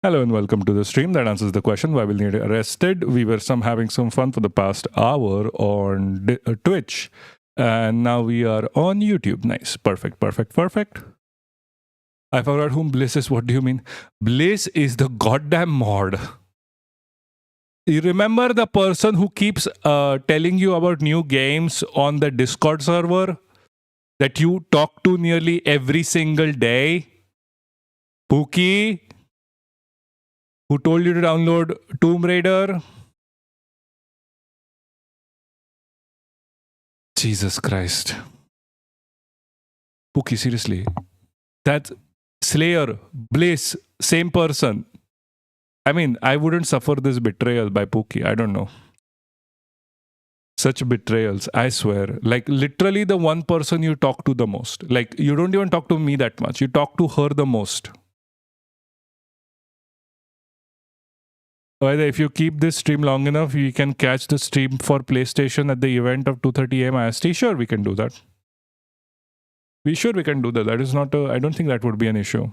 Hello and welcome to the stream that answers the question why we'll need arrested. We were having some fun for the past hour on Twitch, and now we are on YouTube. Nice, perfect. I forgot whom Bliss is. What do you mean? Bliss is the goddamn mod. You remember the person who keeps telling you about new games on the Discord server that you talk to nearly every single day? Pookie? Who told you to download Tomb Raider? Jesus Christ. Pookie, seriously. That's Slayer, Bliss, same person. I mean, I wouldn't suffer this betrayal by Pookie. I don't know. Such betrayals, I swear. Like, literally the one person you talk to the most. Like, you don't even talk to me that much. You talk to her the most. By the way, if you keep this stream long enough, you can catch the stream for PlayStation at the event of 2:30 AM IST. Sure, we can do that. We can do that. That is not I don't think that would be an issue.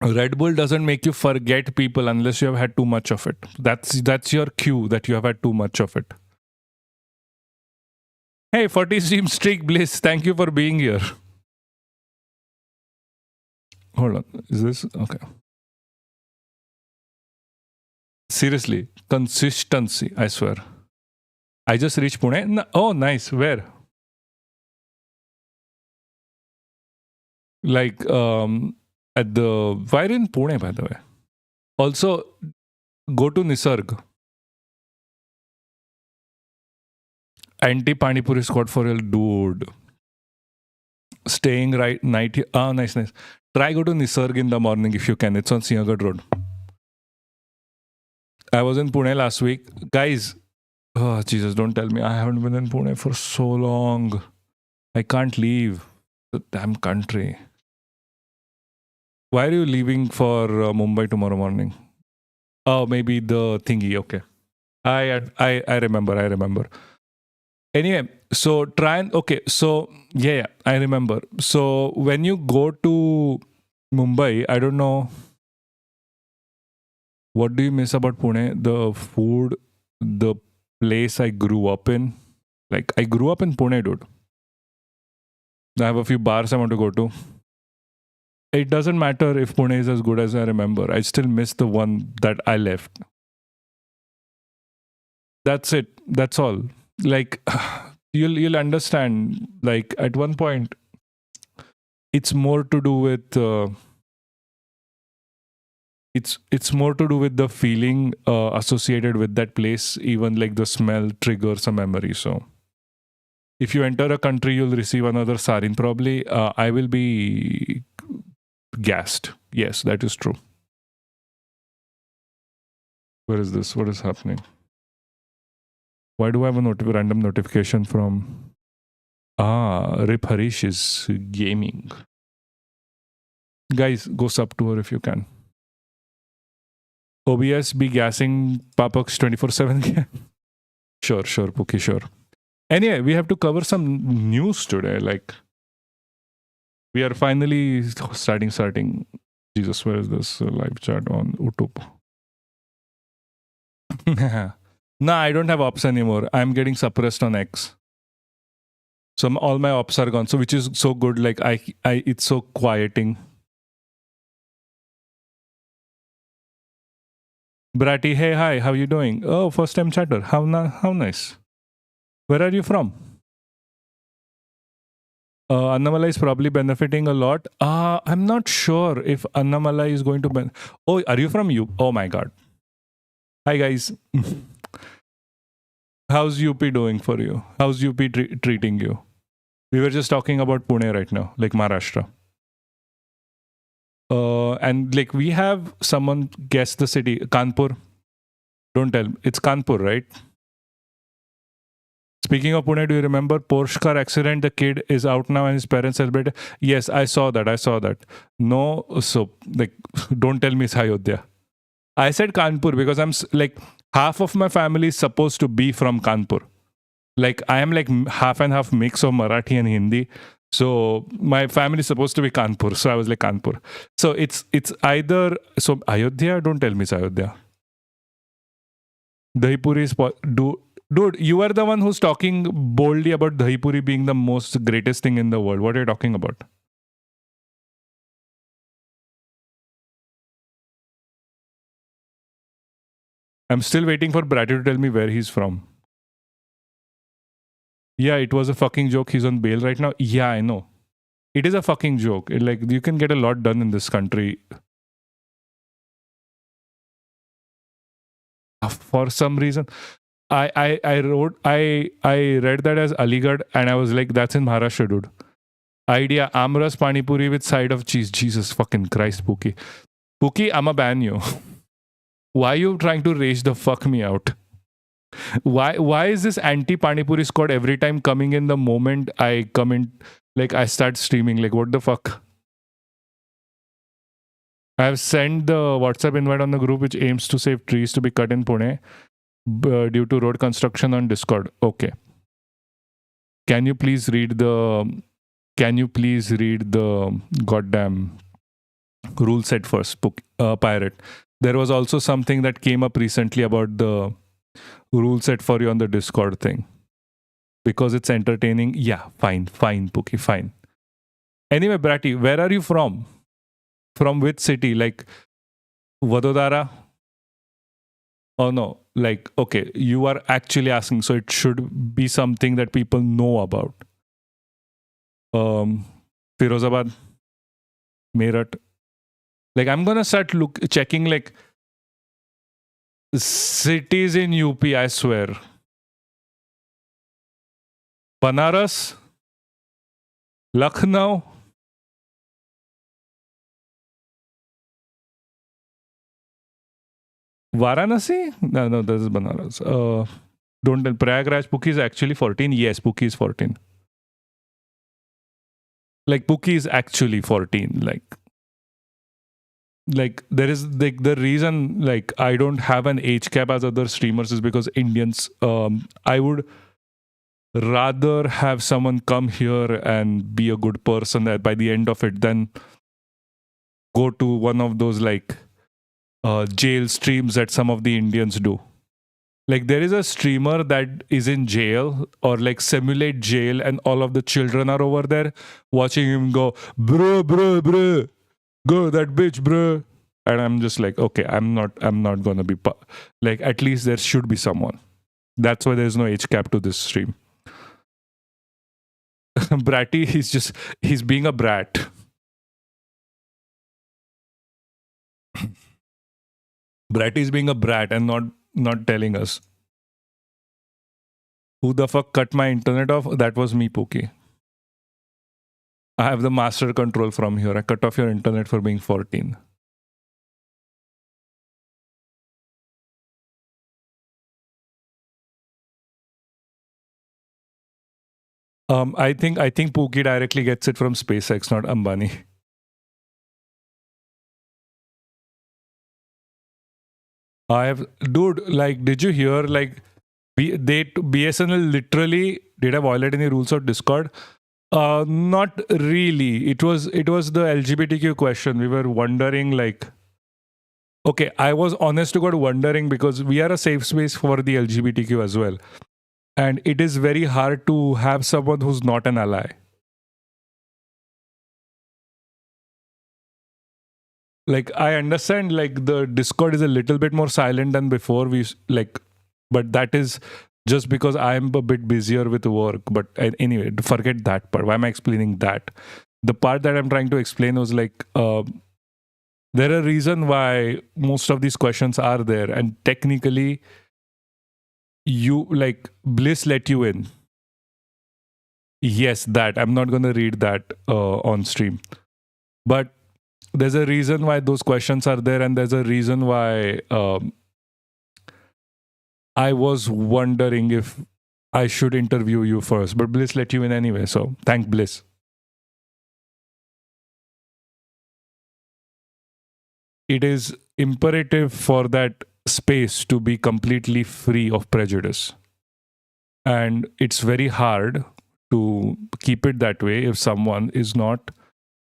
Red Bull doesn't make you forget people unless you have had too much of it. That's your cue that you have had too much of it. Hey, 40 stream streak Bliss, thank you for being here. Hold on, is this okay? Seriously, consistency, I swear. I just reached Pune. Oh, nice. Where? Like, at the... Where in Pune, by the way? Also, go to Nisarg. Anti-Pani Puri squad for real, dude. Staying right night here. Oh, nice. Try go to Nisarg in the morning if you can. It's on Sinhagad Road. I was in Pune last week. Guys, oh Jesus, don't tell me. I haven't been in Pune for so long. I can't leave the damn country. Why are you leaving for Mumbai tomorrow morning? Oh, maybe the thingy. Okay. I remember. Anyway, so try and... Okay, so yeah, I remember. So when you go to Mumbai, I don't know... What do you miss about Pune? The food, the place I grew up in. Like, I grew up in Pune, dude. I have a few bars I want to go to. It doesn't matter if Pune is as good as I remember. I still miss the one that I left. That's it. That's all. Like, you'll understand. Like, at one point, it's more to do with... It's more to do with the feeling associated with that place. Even like the smell triggers a memory. So if you enter a country, you'll receive another sarin probably. I will be gassed. Yes, that is true. Where is this? What is happening? Why do I have a random notification from... Rip Harish is gaming. Guys, go sub to her if you can. OBS be gassing Papaksh 24/7. Sure, Pookie, sure. Anyway, we have to cover some news today. Like, we are finally starting. Jesus, where is this live chat on YouTube? No, I don't have ops anymore. I'm getting suppressed on X. So all my ops are gone. So which is so good. Like, it's so quieting. Bratty, hey, hi, how you doing? Oh, first time chatter. How nice. Where are you from? Annamalai is probably benefiting a lot. I'm not sure if Annamalai is going to benefit. Oh, are you from you? Oh my God. Hi guys. How's UP doing for you? How's UP treating you? We were just talking about Pune right now, like Maharashtra. And like we have someone guess the city. Kanpur. Don't tell me. It's Kanpur, right? Speaking of Pune, do you remember Porsche car accident? The kid is out now and his parents celebrated. Yes, I saw that. No, so like, don't tell me it's Ayodhya. I said Kanpur because I'm like, half of my family is supposed to be from Kanpur. Like, I am like half and half mix of Marathi and Hindi. So my family is supposed to be Kanpur. So I was like Kanpur. So it's either so Ayodhya. Don't tell me it's Ayodhya. Dahi puri is dude. You are the one who's talking boldly about dahi puri being the most greatest thing in the world. What are you talking about? I'm still waiting for Bratty to tell me where he's from. Yeah, it was a fucking joke. He's on bail right now. Yeah, I know. It is a fucking joke. Like you can get a lot done in this country. For some reason, I wrote I read that as Aligarh and I was like, that's in Maharashtra, dude. Idea Amras Pani Puri with side of cheese. Jesus fucking Christ, Pookie. Pookie, I'ma ban you. Why are you trying to rage the fuck me out? Why is this anti Pani Puri squad every time coming in the moment I come in, like I start streaming? Like what the fuck? I have sent the WhatsApp invite on the group which aims to save trees to be cut in Pune due to road construction on Discord. Okay. Can you please read the goddamn rule set first, pirate? There was also something that came up recently about the rule set for you on the Discord thing. Because it's entertaining. Yeah, fine, Pookie, fine. Anyway, Bratty, where are you from? From which city? Like Vadodara? Oh no, like, okay, you are actually asking, so it should be something that people know about. Firozabad, Meerut. Like, I'm gonna start checking like cities in UP, I swear. Banaras, Lucknow. Varanasi? No, this is Banaras. Don't tell. Prayagraj, Pookie is actually 14. Yes, Pookie is 14. Like, Pookie is actually 14. Like there is like the reason like I don't have an age cap as other streamers is because Indians. I would rather have someone come here and be a good person that by the end of it than go to one of those like jail streams that some of the Indians do. Like there is a streamer that is in jail or like simulate jail and all of the children are over there watching him go, bro, go that bitch, bro. And I'm just like, okay, I'm not gonna be like, at least there should be someone. That's why there's no age cap to this stream. Bratty, he's being a brat. Bratty is being a brat and not telling us. Who the fuck cut my internet off? That was me, Pookie. I have the master control from here. I cut off your internet for being 14. I think Pookie directly gets it from SpaceX, not Ambani. Dude, like, did you hear like BSNL literally did I violate any rules of Discord? Not really. It was the LGBTQ question. We were wondering like, okay, I was honest to God wondering because we are a safe space for the LGBTQ as well. And it is very hard to have someone who's not an ally. Like I understand like the Discord is a little bit more silent than before. But that is just because I'm a bit busier with work. But anyway, forget that part. Why am I explaining that? The part that I'm trying to explain was like, there are a reason why most of these questions are there. And technically, you like Bliss let you in. Yes, that. I'm not going to read that on stream. But there's a reason why those questions are there. And there's a reason why I was wondering if I should interview you first, but Bliss let you in anyway. So thank Bliss. It is imperative for that space to be completely free of prejudice. And it's very hard to keep it that way if someone is not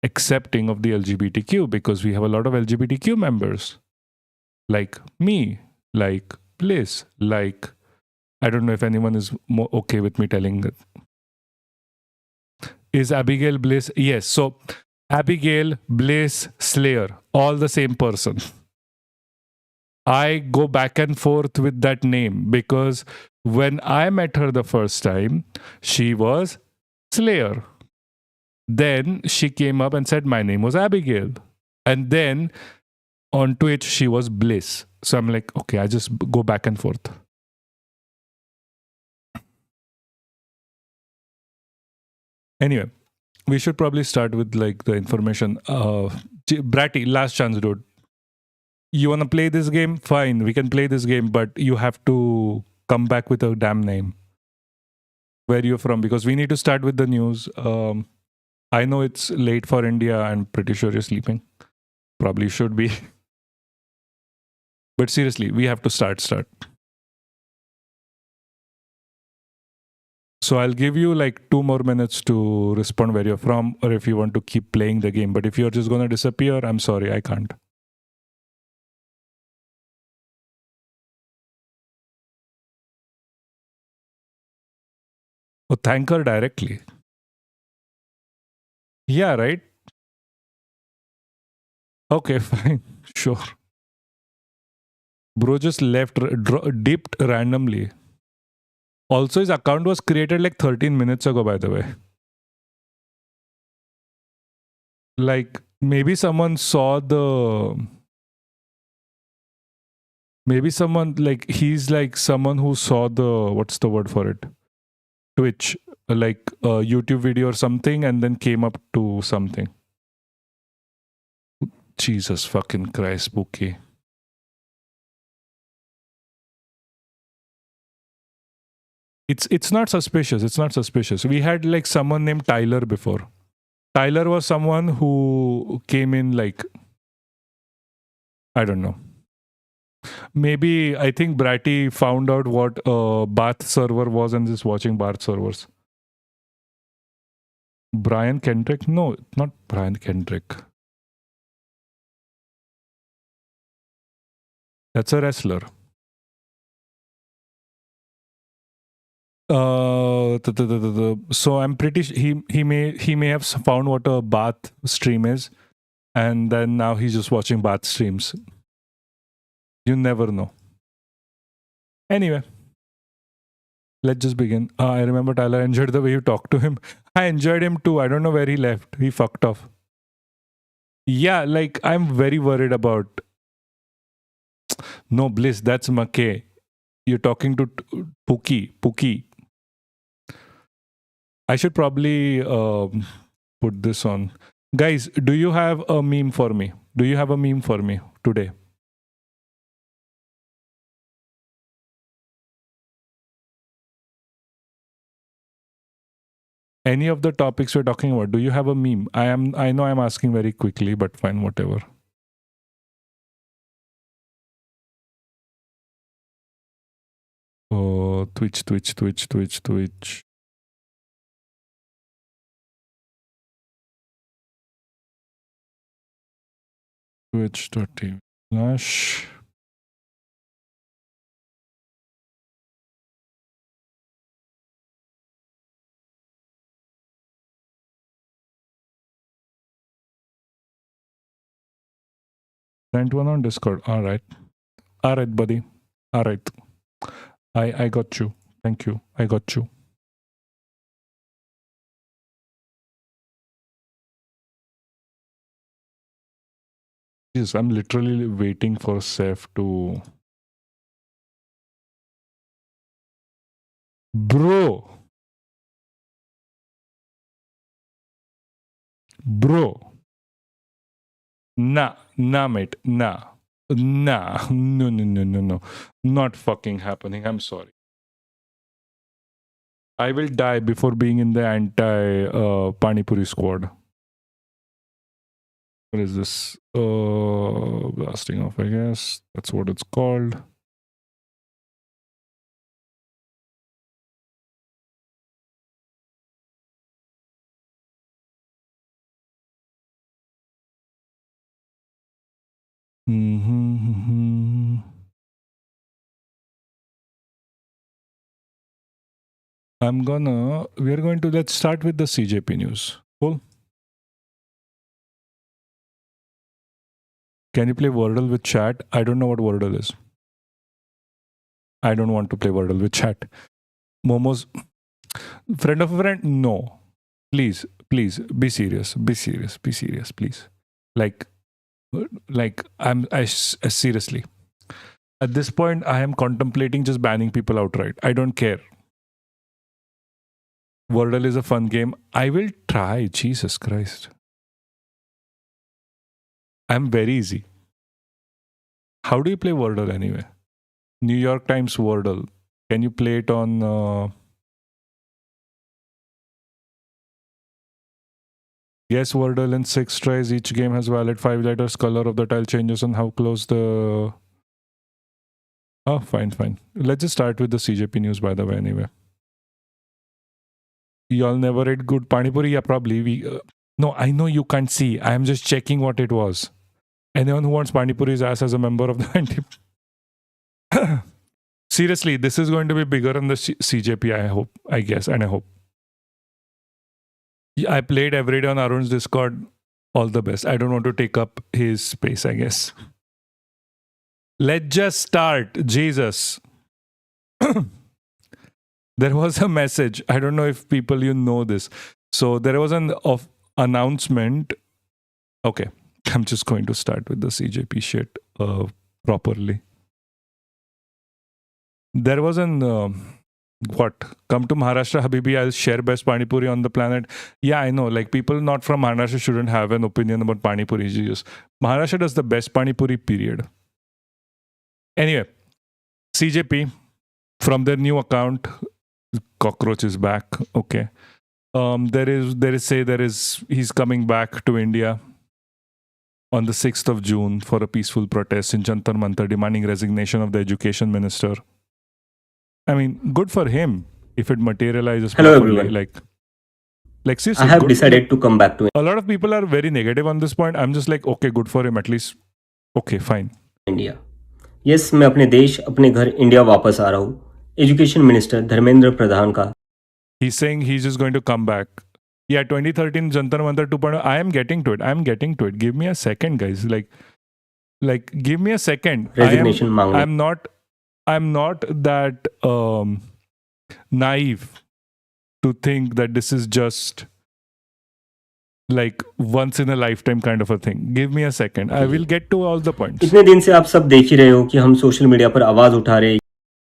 accepting of the LGBTQ, because we have a lot of LGBTQ members, like me, like Bliss, like I don't know if anyone is more okay with me telling it. Is Abigail Bliss? Yes. So Abigail, Bliss, Slayer, all the same person. I go back and forth with that name because when I met her the first time, she was Slayer. Then she came up and said my name was Abigail. And then on Twitch, she was Bliss. So I'm like, okay, I just go back and forth. Anyway, we should probably start with like the information. Bratty, last chance, dude. You want to play this game? Fine, we can play this game, but you have to come back with a damn name. Where you're from? Because we need to start with the news. I know it's late for India. I'm pretty sure you're sleeping. Probably should be. But seriously, we have to start. So I'll give you like 2 more minutes to respond where you're from, or if you want to keep playing the game. But if you're just going to disappear, I'm sorry, I can't. Oh, thank her directly. Yeah, right? Okay, fine. Sure. Bro just left, dipped randomly. Also, his account was created like 13 minutes ago, by the way. Like, maybe someone saw the... Maybe someone, like, he's like someone who saw the... What's the word for it? Twitch, like a YouTube video or something, and then came up to something. Jesus fucking Christ, spooky. It's not suspicious. It's not suspicious. We had like someone named Tyler before. Tyler was someone who came in like, I don't know. Maybe I think Bratty found out what a Bath server was and is watching Bath servers. Brian Kendrick? No, not Brian Kendrick. That's a wrestler. So I'm pretty he may have found what a bath stream is, and then now he's just watching bath streams. You never know. Anyway, let's just begin. I remember Tyler enjoyed the way you talked to him. I enjoyed him too. I don't know where he left. He fucked off. Yeah, like I'm very worried about. No, Bliss, that's McKay. You're talking to Pookie. I should probably put this on. Guys, do you have a meme for me? Do you have a meme for me today? Any of the topics we're talking about, do you have a meme? I know I'm asking very quickly, but fine, whatever. Oh, Twitch. Twitch.tv / sent one on Discord. All right, buddy. All right. I got you. Thank you. I got you. Yes, I'm literally waiting for Seth to. Bro. Nah, mate. Nah. No. Not fucking happening. I'm sorry. I will die before being in the anti Panipuri squad. What is this? Blasting off, I guess. That's what it's called. Mm-hmm. Let's start with the CJP news. Cool. Can you play Wordle with chat? I don't know what Wordle is. I don't want to play Wordle with chat. Momo's friend of a friend? No. Please, be serious. Be serious. Be serious, please. Like seriously. At this point, I am contemplating just banning people outright. I don't care. Wordle is a fun game. I will try. Jesus Christ. I'm very easy. How do you play Wordle anyway? New York Times Wordle. Can you play it on... Yes, Wordle in 6 tries. Each game has valid 5 letters. Color of the tile changes on how close the... Oh, fine. Let's just start with the CJP news, by the way, anyway. Y'all never ate good Pani Puri? Yeah, probably. No, I know you can't see. I am just checking what it was. Anyone who wants Pani Puri's ass as a member of the Seriously, this is going to be bigger than the CJP, I hope. I guess, and I hope. I played every day on Arun's Discord. All the best. I don't want to take up his space, I guess. Let's just start. Jesus. There was a message. I don't know if people know this. So there was an announcement. Okay. I'm just going to start with the CJP shit properly. There was an... Come to Maharashtra, Habibi, I'll share best Pani Puri on the planet. Yeah, I know. Like, people not from Maharashtra shouldn't have an opinion about Pani Puri. Jesus. Maharashtra does the best Pani Puri, period. Anyway, CJP, from their new account, cockroach is back. Okay. He's coming back to India on the 6th of June for a peaceful protest in Jantar Mantar demanding resignation of the education minister. I mean, good for him if it materializes Hello properly. everyone. Like seriously, I have decided to come back to a lot of people are very negative on this point. I'm just like, okay, good for him at least. Okay, fine. India. Yes, मैं अपने देश अपने घर India वापस आ रहा हूँ. Education minister Dharmendra Pradhan का. He's saying he's just going to come back. Yeah, 2013 Jantar Mantar 2.0. I am getting to it. Give me a second, guys. Like give me a second. Resignation मांगने. I'm not that naive to think that this is just like once in a lifetime kind of a thing. Give me a second. I will get to all the points. इतने दिन से आप सब देख ही रहे हो कि हम सोशल मीडिया पर आवाज उठा रहे.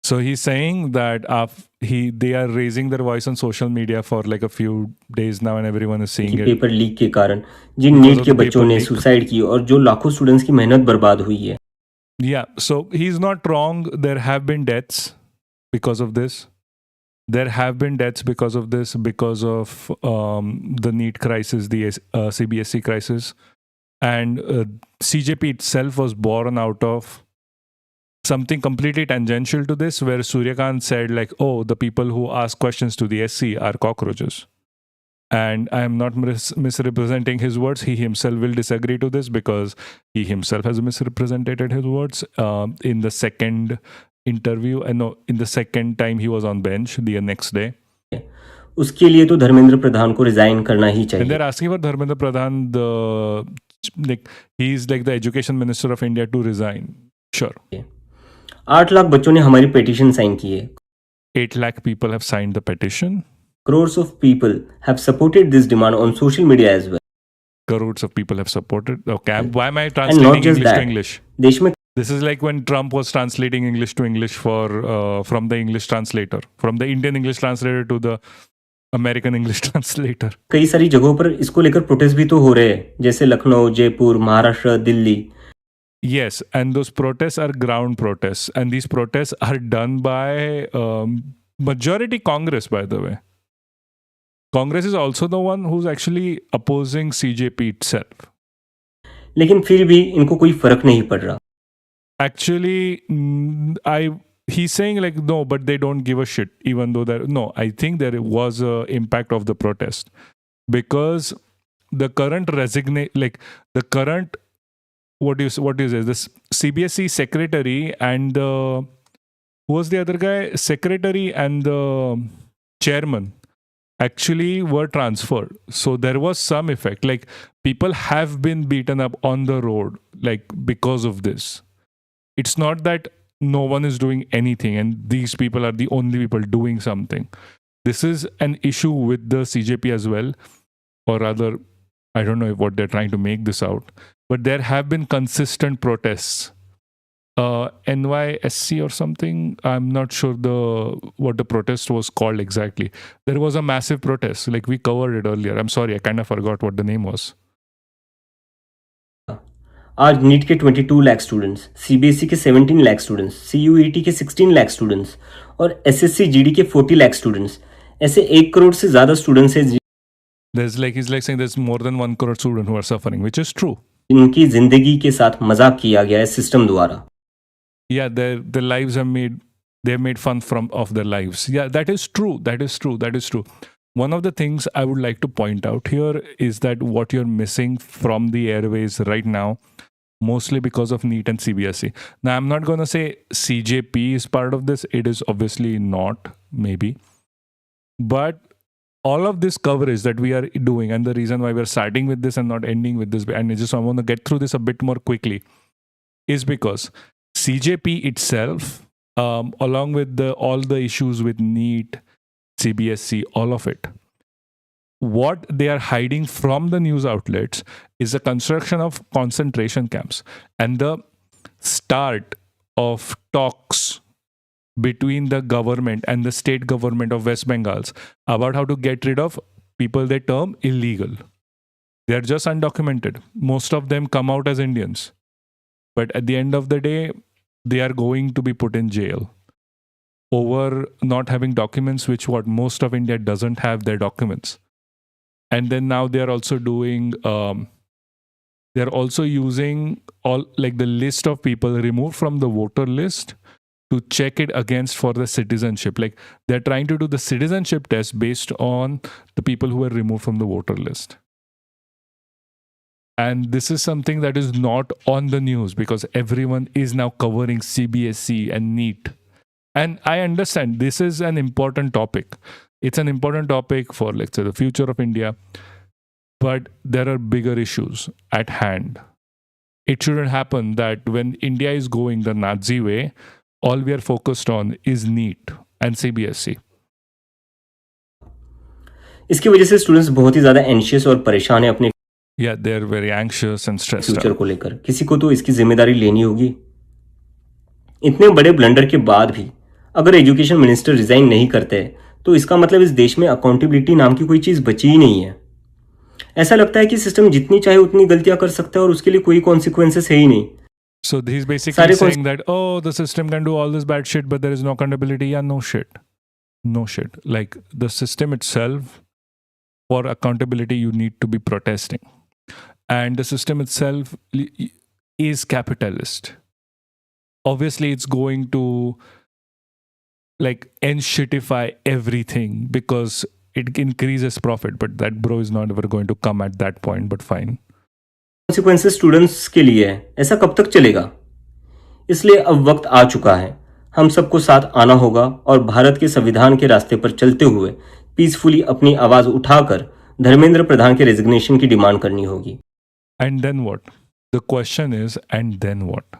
So he's saying that they are raising their voice on social media for like a few days now and everyone is seeing it. Paper leak के कारण जिन नीट के बच्चों ने सुसाइड की और जो लाखों स्टूडेंट्स की मेहनत बर्बाद हुई है. Yeah, so he's not wrong. There have been deaths because of this. There have been deaths because of this, because of the NEET crisis, the CBSE crisis. And CJP itself was born out of something completely tangential to this, where Suryakant said like, oh, the people who ask questions to the SC are cockroaches. And I am not misrepresenting his words. He himself will disagree to this because he himself has misrepresented his words in the second interview. And no, in the second time he was on bench the next day. उसके लिए तो धर्मेंद्र प्रधान को resign करना ही चाहिए. And they're asking for Dharmendra Pradhan, he's like the education minister of India, to resign. Sure. 8 lakh बच्चों ने हमारी petition sign की है. 8 lakh people have signed the petition. Crores of people have supported this demand on social media as well. Crores of people have supported. Okay, why am I translating English to English? देश में This is like when Trump was translating English to English from the English translator, from the Indian English translator to the American English translator. कई सारी जगहों पर इसको लेकर protest भी तो हो रहे हैं, जैसे Lucknow, Jaipur, Maharashtra, Delhi. Yes, and those protests are ground protests, and these protests are done by majority Congress, by the way. Congress is also the one who's actually opposing CJP itself. लेकिन फिर भी इनको कोई फर्क नहीं पड़ रहा. Actually, he's saying like, no, but they don't give a shit, even though I think there was a impact of the protest, because the current what is it? This CBSE secretary and the who was the other guy? Secretary and the chairman actually were transferred. So there was some effect. Like people have been beaten up on the road, like because of this. It's not that no one is doing anything and these people are the only people doing something. This is an issue with the CJP as well, or rather, I don't know what they're trying to make this out, but there have been consistent protests. NYSC or something. I'm not sure what the protest was called exactly. There was a massive protest. Like we covered it earlier. I'm sorry, I kind of forgot what the name was. आज NEET के 22 lakh students, CBSE के 17 lakh students, CUET के 16 lakh students और SSC GD के 40 lakh students, ऐसे 1 करोड़ से ज्यादा students हैं He's like saying there's more than 1 crore students who are suffering, which is true. जिनकी जिंदगी के साथ मजाक किया गया है सिस्टम द्वारा. Yeah, their lives they've made fun of their lives. Yeah, that is true. That is true. One of the things I would like to point out here is that what you're missing from the airways right now, mostly because of NEET and CBSE. Now, I'm not going to say CJP is part of this. It is obviously not, maybe. But all of this coverage that we are doing, and the reason why we're starting with this and not ending with this, and I want to get through this a bit more quickly, is because CJP itself, along with all the issues with NEET, CBSE, all of it, what they are hiding from the news outlets is the construction of concentration camps and the start of talks between the government and the state government of West Bengals about how to get rid of people they term illegal. They're just undocumented. Most of them come out as Indians. But at the end of the day, they are going to be put in jail over not having documents, which most of India doesn't have their documents. And then now they are also doing, they're also using all like the list of people removed from the voter list to check it against for the citizenship. Like they're trying to do the citizenship test based on the people who were removed from the voter list. And this is something that is not on the news because everyone is now covering CBSE and NEET. And I understand this is an important topic. It's an important topic for, let's say, the future of India. But there are bigger issues at hand. It shouldn't happen that when India is going the Nazi way, all we are focused on is NEET and CBSE. इसकी वजह से students बहुत ही ज़्यादा anxious और परेशान है अपने Yeah, they're very anxious and stressed future out. को लेकर. किसी को तो इसकी जिम्मेदारी लेनी होगी. इतने बड़े ब्लंडर के बाद भी अगर एजुकेशन मिनिस्टर रिजाइन नहीं करते तो इसका मतलब इस देश में अकाउंटेबिलिटी नाम की कोई चीज़ बची ही नहीं है. ऐसा लगता है कि सिस्टम जितनी चाहे उतनी गलतियां कर सकता है और उसके लिए कोई कॉन्सिक्वेंसेस है ही नहीं. So he's basically saying that, oh, the system can do all this bad shit, but there is no accountability. Yeah, no shit. No shit. Like the system itself, for accountability, you need to be protesting. And the system itself is capitalist. Obviously, it's going to like enshitify everything because it increases profit. But that bro is not ever going to come at that point, but fine. Consequences students के लिए है. ऐसा कब तक चलेगा? इसलिए अब वक्त आ चुका है. हम सबको साथ आना होगा और भारत के संविधान के रास्ते पर चलते हुए पीसफुली अपनी आवाज उठाकर धर्मेंद्र प्रधान के रेजिग्नेशन की डिमांड करनी होगी. And then what? The question is, and then what?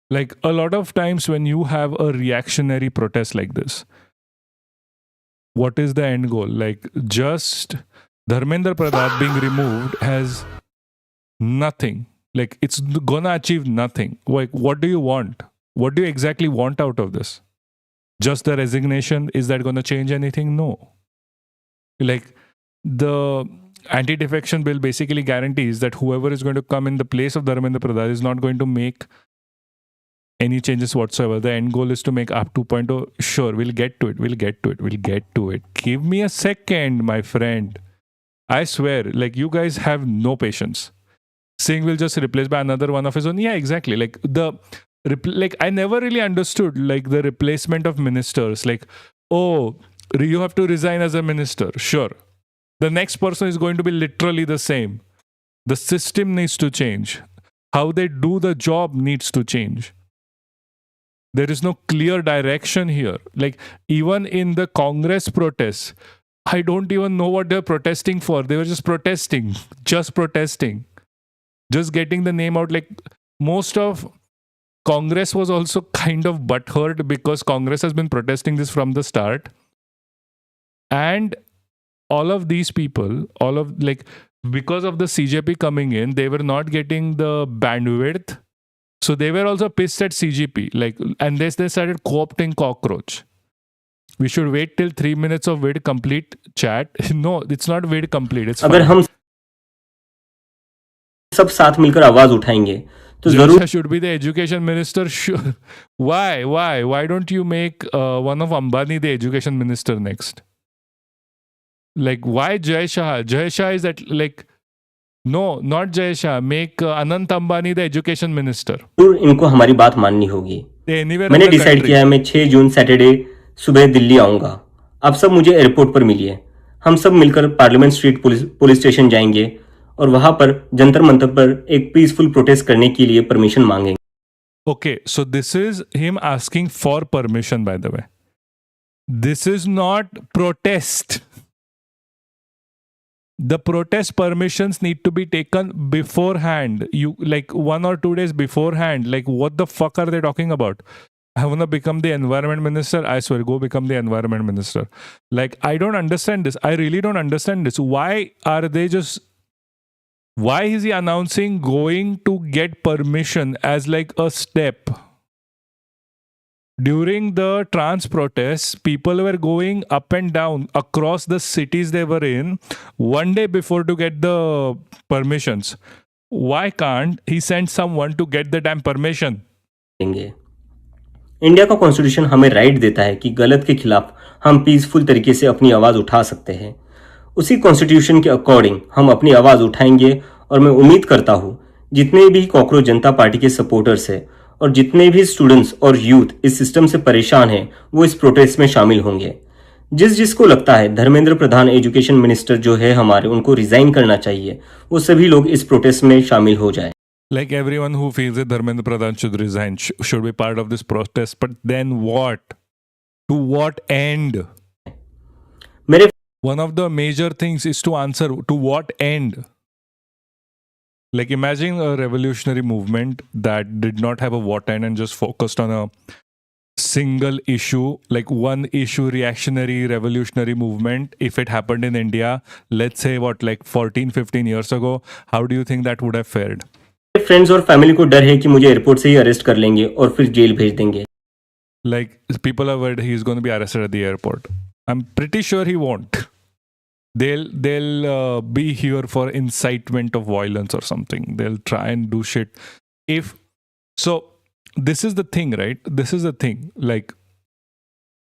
Like a lot of times when you have a reactionary protest like this, what is the end goal? Like just Dharmendra Pradhan being removed has nothing. Like it's gonna achieve nothing. Like what do you want? What do you exactly want out of this? Just the resignation? Is that gonna change anything? No. Like the anti-defection bill basically guarantees that whoever is going to come in the place of Dharmendra Pradhan is not going to make any changes whatsoever. The end goal is to make up 2.0. Sure, we'll get to it. Give me a second, my friend. I swear, like you guys have no patience. Singh will just replace by another one of his own. Yeah, exactly. Like I never really understood like the replacement of ministers. Like, oh, you have to resign as a minister. Sure. The next person is going to be literally the same. The system needs to change. how they do the job needs to change. There is no clear direction here. Like, even in the Congress protests, I don't even know what they're protesting for. They were just protesting, just getting the name out. Like, most of Congress was also kind of butthurt because Congress has been protesting this from the start. And all of these people, because of the CJP coming in, they were not getting the bandwidth. So they were also pissed at CGP. And they started co-opting cockroach. We should wait till 3 minutes of wait complete chat. No, it's not wait complete. It's अगर हम सब साथ मिलकर आवाज उठाएंगे तो जरूर Jai should be the education minister. Why don't you make one of Ambani the education minister next? Like, why Jai Shah? Jai Shah is that, like, no, not Jai Shah. Make Anant Ambani the education minister. इनको हमारी बात माननी होगी. Anywhere मैंने in the decide country. किया है मैं 6 जून Saturday सुबह दिल्ली आऊंगा. आप सब मुझे एयरपोर्ट पर मिलिए. हम सब मिलकर पार्लियामेंट स्ट्रीट पुलिस स्टेशन जाएंगे और वहां पर जंतर मंतर पर एक पीसफुल प्रोटेस्ट करने के लिए परमिशन मांगेंगे. Okay, so this is him asking for permission, by the way. This is not protest. The protest permissions need to be taken beforehand. You, like, 1 or 2 days beforehand. Like, what the fuck are they talking about? I want to become the environment minister. I swear, go become the environment minister. Like, I don't understand this. I really don't understand this. Why is he announcing going to get permission as like a step? During the trans protests, people were going up and down across the cities they were in one day before to get the permissions. Why can't he send someone to get the damn permission? India का constitution हमें right देता है कि गलत के खिलाफ हम peaceful तरीके से अपनी आवाज उठा सकते हैं. उसी कॉन्स्टिट्यूशन के अकॉर्डिंग हम अपनी आवाज उठाएंगे और मैं उम्मीद करता हूं जितने भी कॉकरोच जनता पार्टी के सपोर्टर्स हैं और जितने भी स्टूडेंट्स और यूथ इस सिस्टम से परेशान हैं वो इस प्रोटेस्ट में शामिल होंगे. जिसको लगता है धर्मेंद्र प्रधान एजुकेशन मिनिस्टर जो है हमारे उनको रिजाइन करना चाहिए वो सभी लोग इस प्रोटेस्ट में शामिल हो जाए. Like, everyone who feels that Dharmendra Pradhan should resign should be part of this protest. But then what? To what end? One of the major things is to answer to what end? Like, imagine a revolutionary movement that did not have a what end and just focused on a single issue, like one issue reactionary revolutionary movement. If it happened in India, let's say like 14-15 years ago, how do you think that would have fared? Friends और family को डर है कि मुझे airport से ही arrest कर लेंगे और फिर जेल भेज देंगे. Like, people are worried he's going to be arrested at the airport. I'm pretty sure he won't. They'll be here for incitement of violence or something. They'll try and do shit. So this is the thing, right? This is the thing. Like,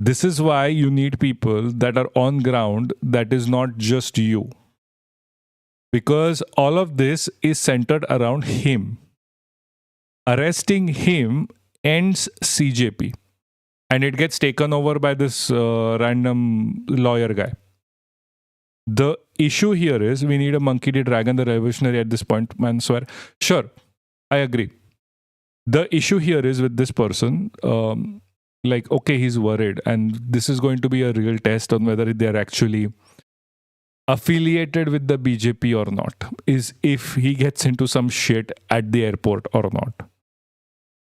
this is why you need people that are on ground, that is not just you. Because all of this is centered around him. Arresting him ends CJP. And it gets taken over by this random lawyer guy. The issue here is we need a monkey D. Dragon, the revolutionary at this point, man, swear. Sure, I agree. The issue here is with this person, like, okay, he's worried. And this is going to be a real test on whether they're actually affiliated with the BJP or not, is if he gets into some shit at the airport or not.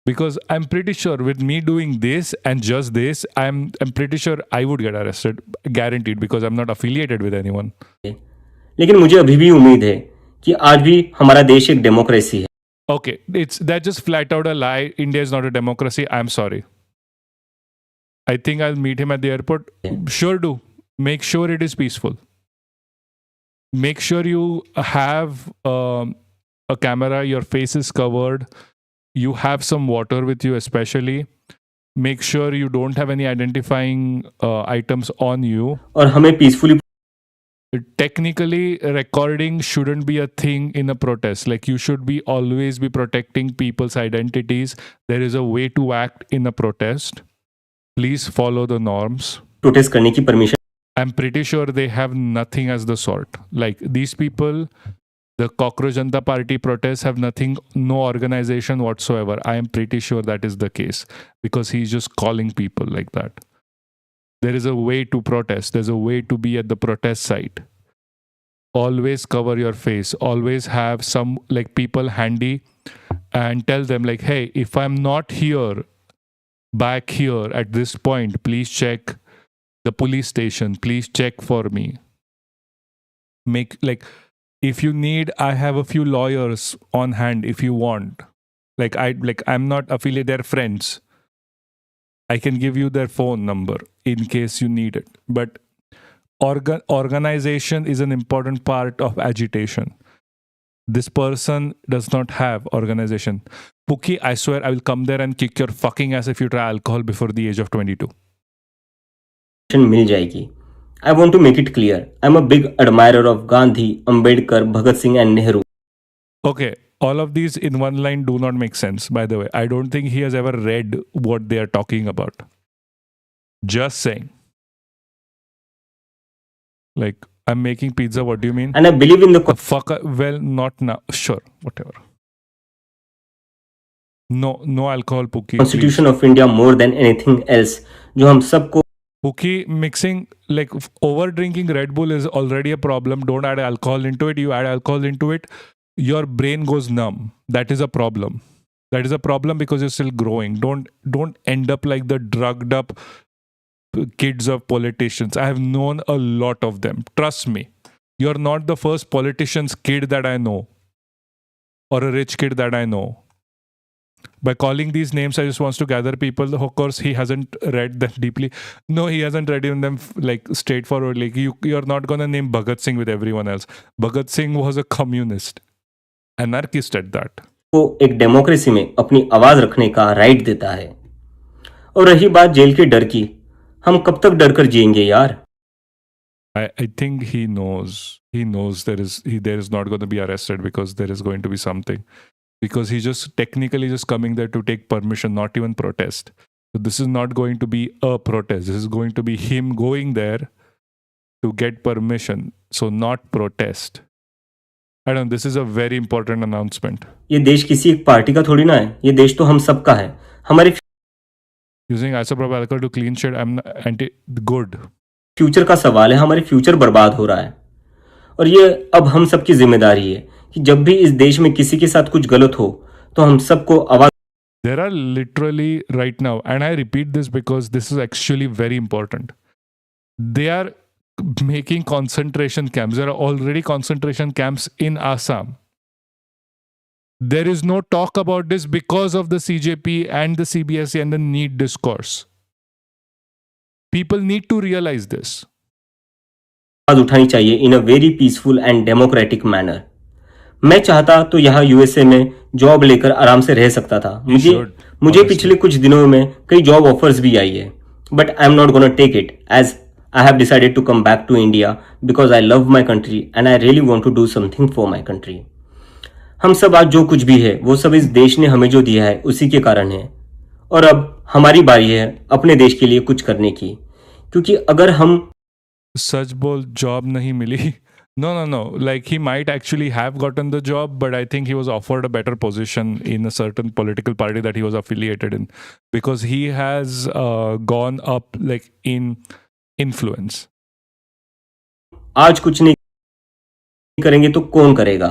Because I'm pretty sure with me doing this and just this, I'm pretty sure I would get arrested, guaranteed, because I'm not affiliated with anyone. लेकिन मुझे अभी भी उम्मीद है कि आज भी हमारा देश एक डेमोक्रेसी है. Okay, that's just flat out a lie. India is not a democracy. I'm sorry. I think I'll meet him at the airport. Sure do. Make sure it is peaceful. Make sure you have a camera, your face is covered, you have some water with you especially. Make sure you don't have any identifying items on you. और हमें peacefully Technically, recording shouldn't be a thing in a protest. Like, you should be always be protecting people's identities. There is a way to act in a protest. Please follow the norms. protest करने की permission I'm pretty sure they have nothing as the sort. Like, these people The Cockroach Janata Party protests have nothing, no organization whatsoever. I am pretty sure that is the case because he's just calling people like that. There is a way to protest. There's a way to be at the protest site. Always cover your face. Always have some like people handy and tell them like, hey, if I'm not here, back here at this point, please check the police station. Please check for me. Make like, if you need, I have a few lawyers on hand if you want. I'm not affiliated, they're friends. I can give you their phone number in case you need it. But organization is an important part of agitation. This person does not have organization. Pookie, I swear I will come there and kick your fucking ass if you try alcohol before the age of 22. मिल जाएगी. I want to make it clear. I'm a big admirer of Gandhi, Ambedkar, Bhagat Singh and Nehru. Okay, all of these in one line do not make sense, by the way. I don't think he has ever read what they are talking about. Just saying. Like, I'm making pizza, what do you mean? And I believe in the well, not now. Sure, whatever. No alcohol, Pookie. Constitution of India more than anything else. जो हम सबको Pookie, mixing, like over drinking Red Bull is already a problem. Don't add alcohol into it. You add alcohol into it, your brain goes numb. That is a problem. That is a problem because you're still growing. Don't end up like the drugged up kids of politicians. I have known a lot of them. Trust me. You're not the first politician's kid that I know, or a rich kid that I know. By calling these names, I just wants to gather people. Of course, he hasn't read them deeply. No, he hasn't read them like straightforward. Like you're not gonna name Bhagat Singh with everyone else. Bhagat Singh was a communist, anarchist at that. को एक democracy में अपनी आवाज रखने का right देता है. और रही बात जेल के डर की, हम कब तक डर कर जिएंगे यार? I think he knows. He knows there is not going to be arrested because there is going to be something. Because he's just technically just coming there to take permission, not even protest. So this is not going to be a protest. This is going to be him going there to get permission. So not protest. I don't know, this is a very important announcement. ये देश किसी एक party का थोड़ी ना है. ये देश तो हम सबका है. हमारे Using isopropyl alcohol to clean shit, I'm good. Future का सवाल है. हमारे फ्यूचर बर्बाद हो रहा है. और ये अब हम सबकी जिम्मेदारी है कि जब भी इस देश में किसी के साथ कुछ गलत हो तो हम सबको आवाज. There are literally right now, and I repeat this because this is actually very important. They are making concentration camps. There are already concentration camps in Assam. There is no talk about this because of the CJP and the CBSE and the NEET discourse. People need to realize this. आवाज उठानी चाहिए in a very peaceful and democratic manner. मैं चाहता तो यहाँ USA में job लेकर आराम से रह सकता था. मुझे पिछले कुछ दिनों में कई जॉब ऑफर्स भी आई है. But I am not gonna take it as I have decided to come back to India because I love my country and I really want to do something for my country. हम सब आज जो कुछ भी है वो सब इस देश ने हमें जो दिया है उसी के कारण है. और अब हमारी बारी है अपने देश के लिए कुछ करने की. क्योंकि अगर हम सच बोल जॉब नहीं मिली. No. Like he might actually have gotten the job, but I think he was offered a better position in a certain political party that he was affiliated in because he has gone up like in influence. आज कुछ नहीं करेंगे तो कौन करेगा?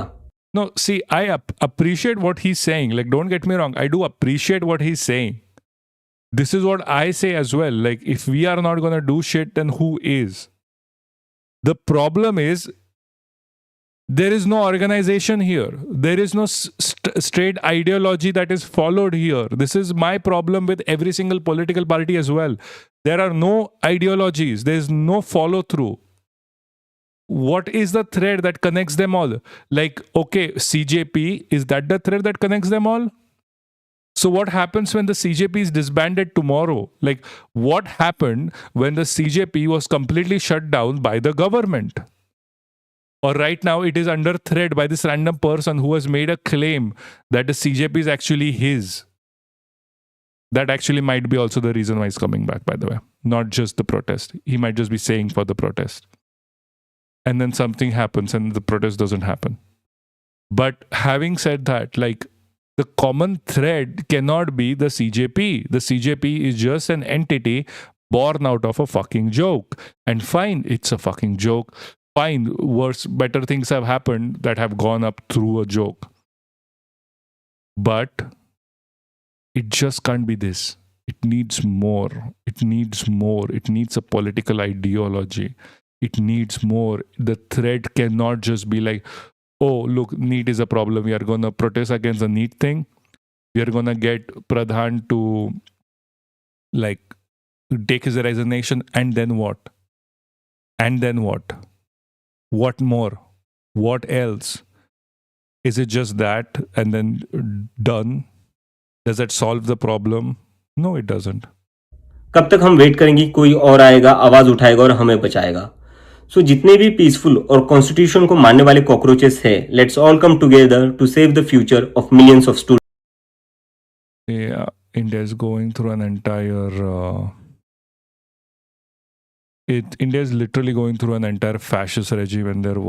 No, see, I appreciate what he's saying. Like, don't get me wrong. I do appreciate what he's saying. This is what I say as well. Like, if we are not going to do shit, then who is? The problem is, there is no organization here. There is no straight ideology that is followed here. This is my problem with every single political party as well. There are no ideologies. There is no follow through. What is the thread that connects them all? Like, okay, CJP, is that the thread that connects them all? So what happens when the CJP is disbanded tomorrow? Like, what happened when the CJP was completely shut down by the government? Or right now it is under threat by this random person who has made a claim that the CJP is actually his. That actually might be also the reason why he's coming back, by the way. Not just the protest. He might just be saying for the protest. And then something happens and the protest doesn't happen. But having said that, like, the common thread cannot be the CJP. The CJP is just an entity born out of a fucking joke. And fine, it's a fucking joke. Fine, worse, better things have happened that have gone up through a joke. But it just can't be this. It needs more. It needs more. It needs a political ideology. It needs more. The thread cannot just be like, oh, look, NEET is a problem. We are going to protest against the NEET thing. We are going to get Pradhan to like take his resignation. And then what? And then what? What more? What else? Is it just that and then done? Does that solve the problem? No, it doesn't. कब तक हम wait करेंगे कोई और आएगा, आवाज उठाएगा और हमें बचाएगा? सो जितने भी पीसफुल और कॉन्स्टिट्यूशन को मानने वाले कॉकरोचेस है, let's all come together to save the future of millions of students. Yeah, India is going through an entire. India is literally going through an entire fascist regime, and they're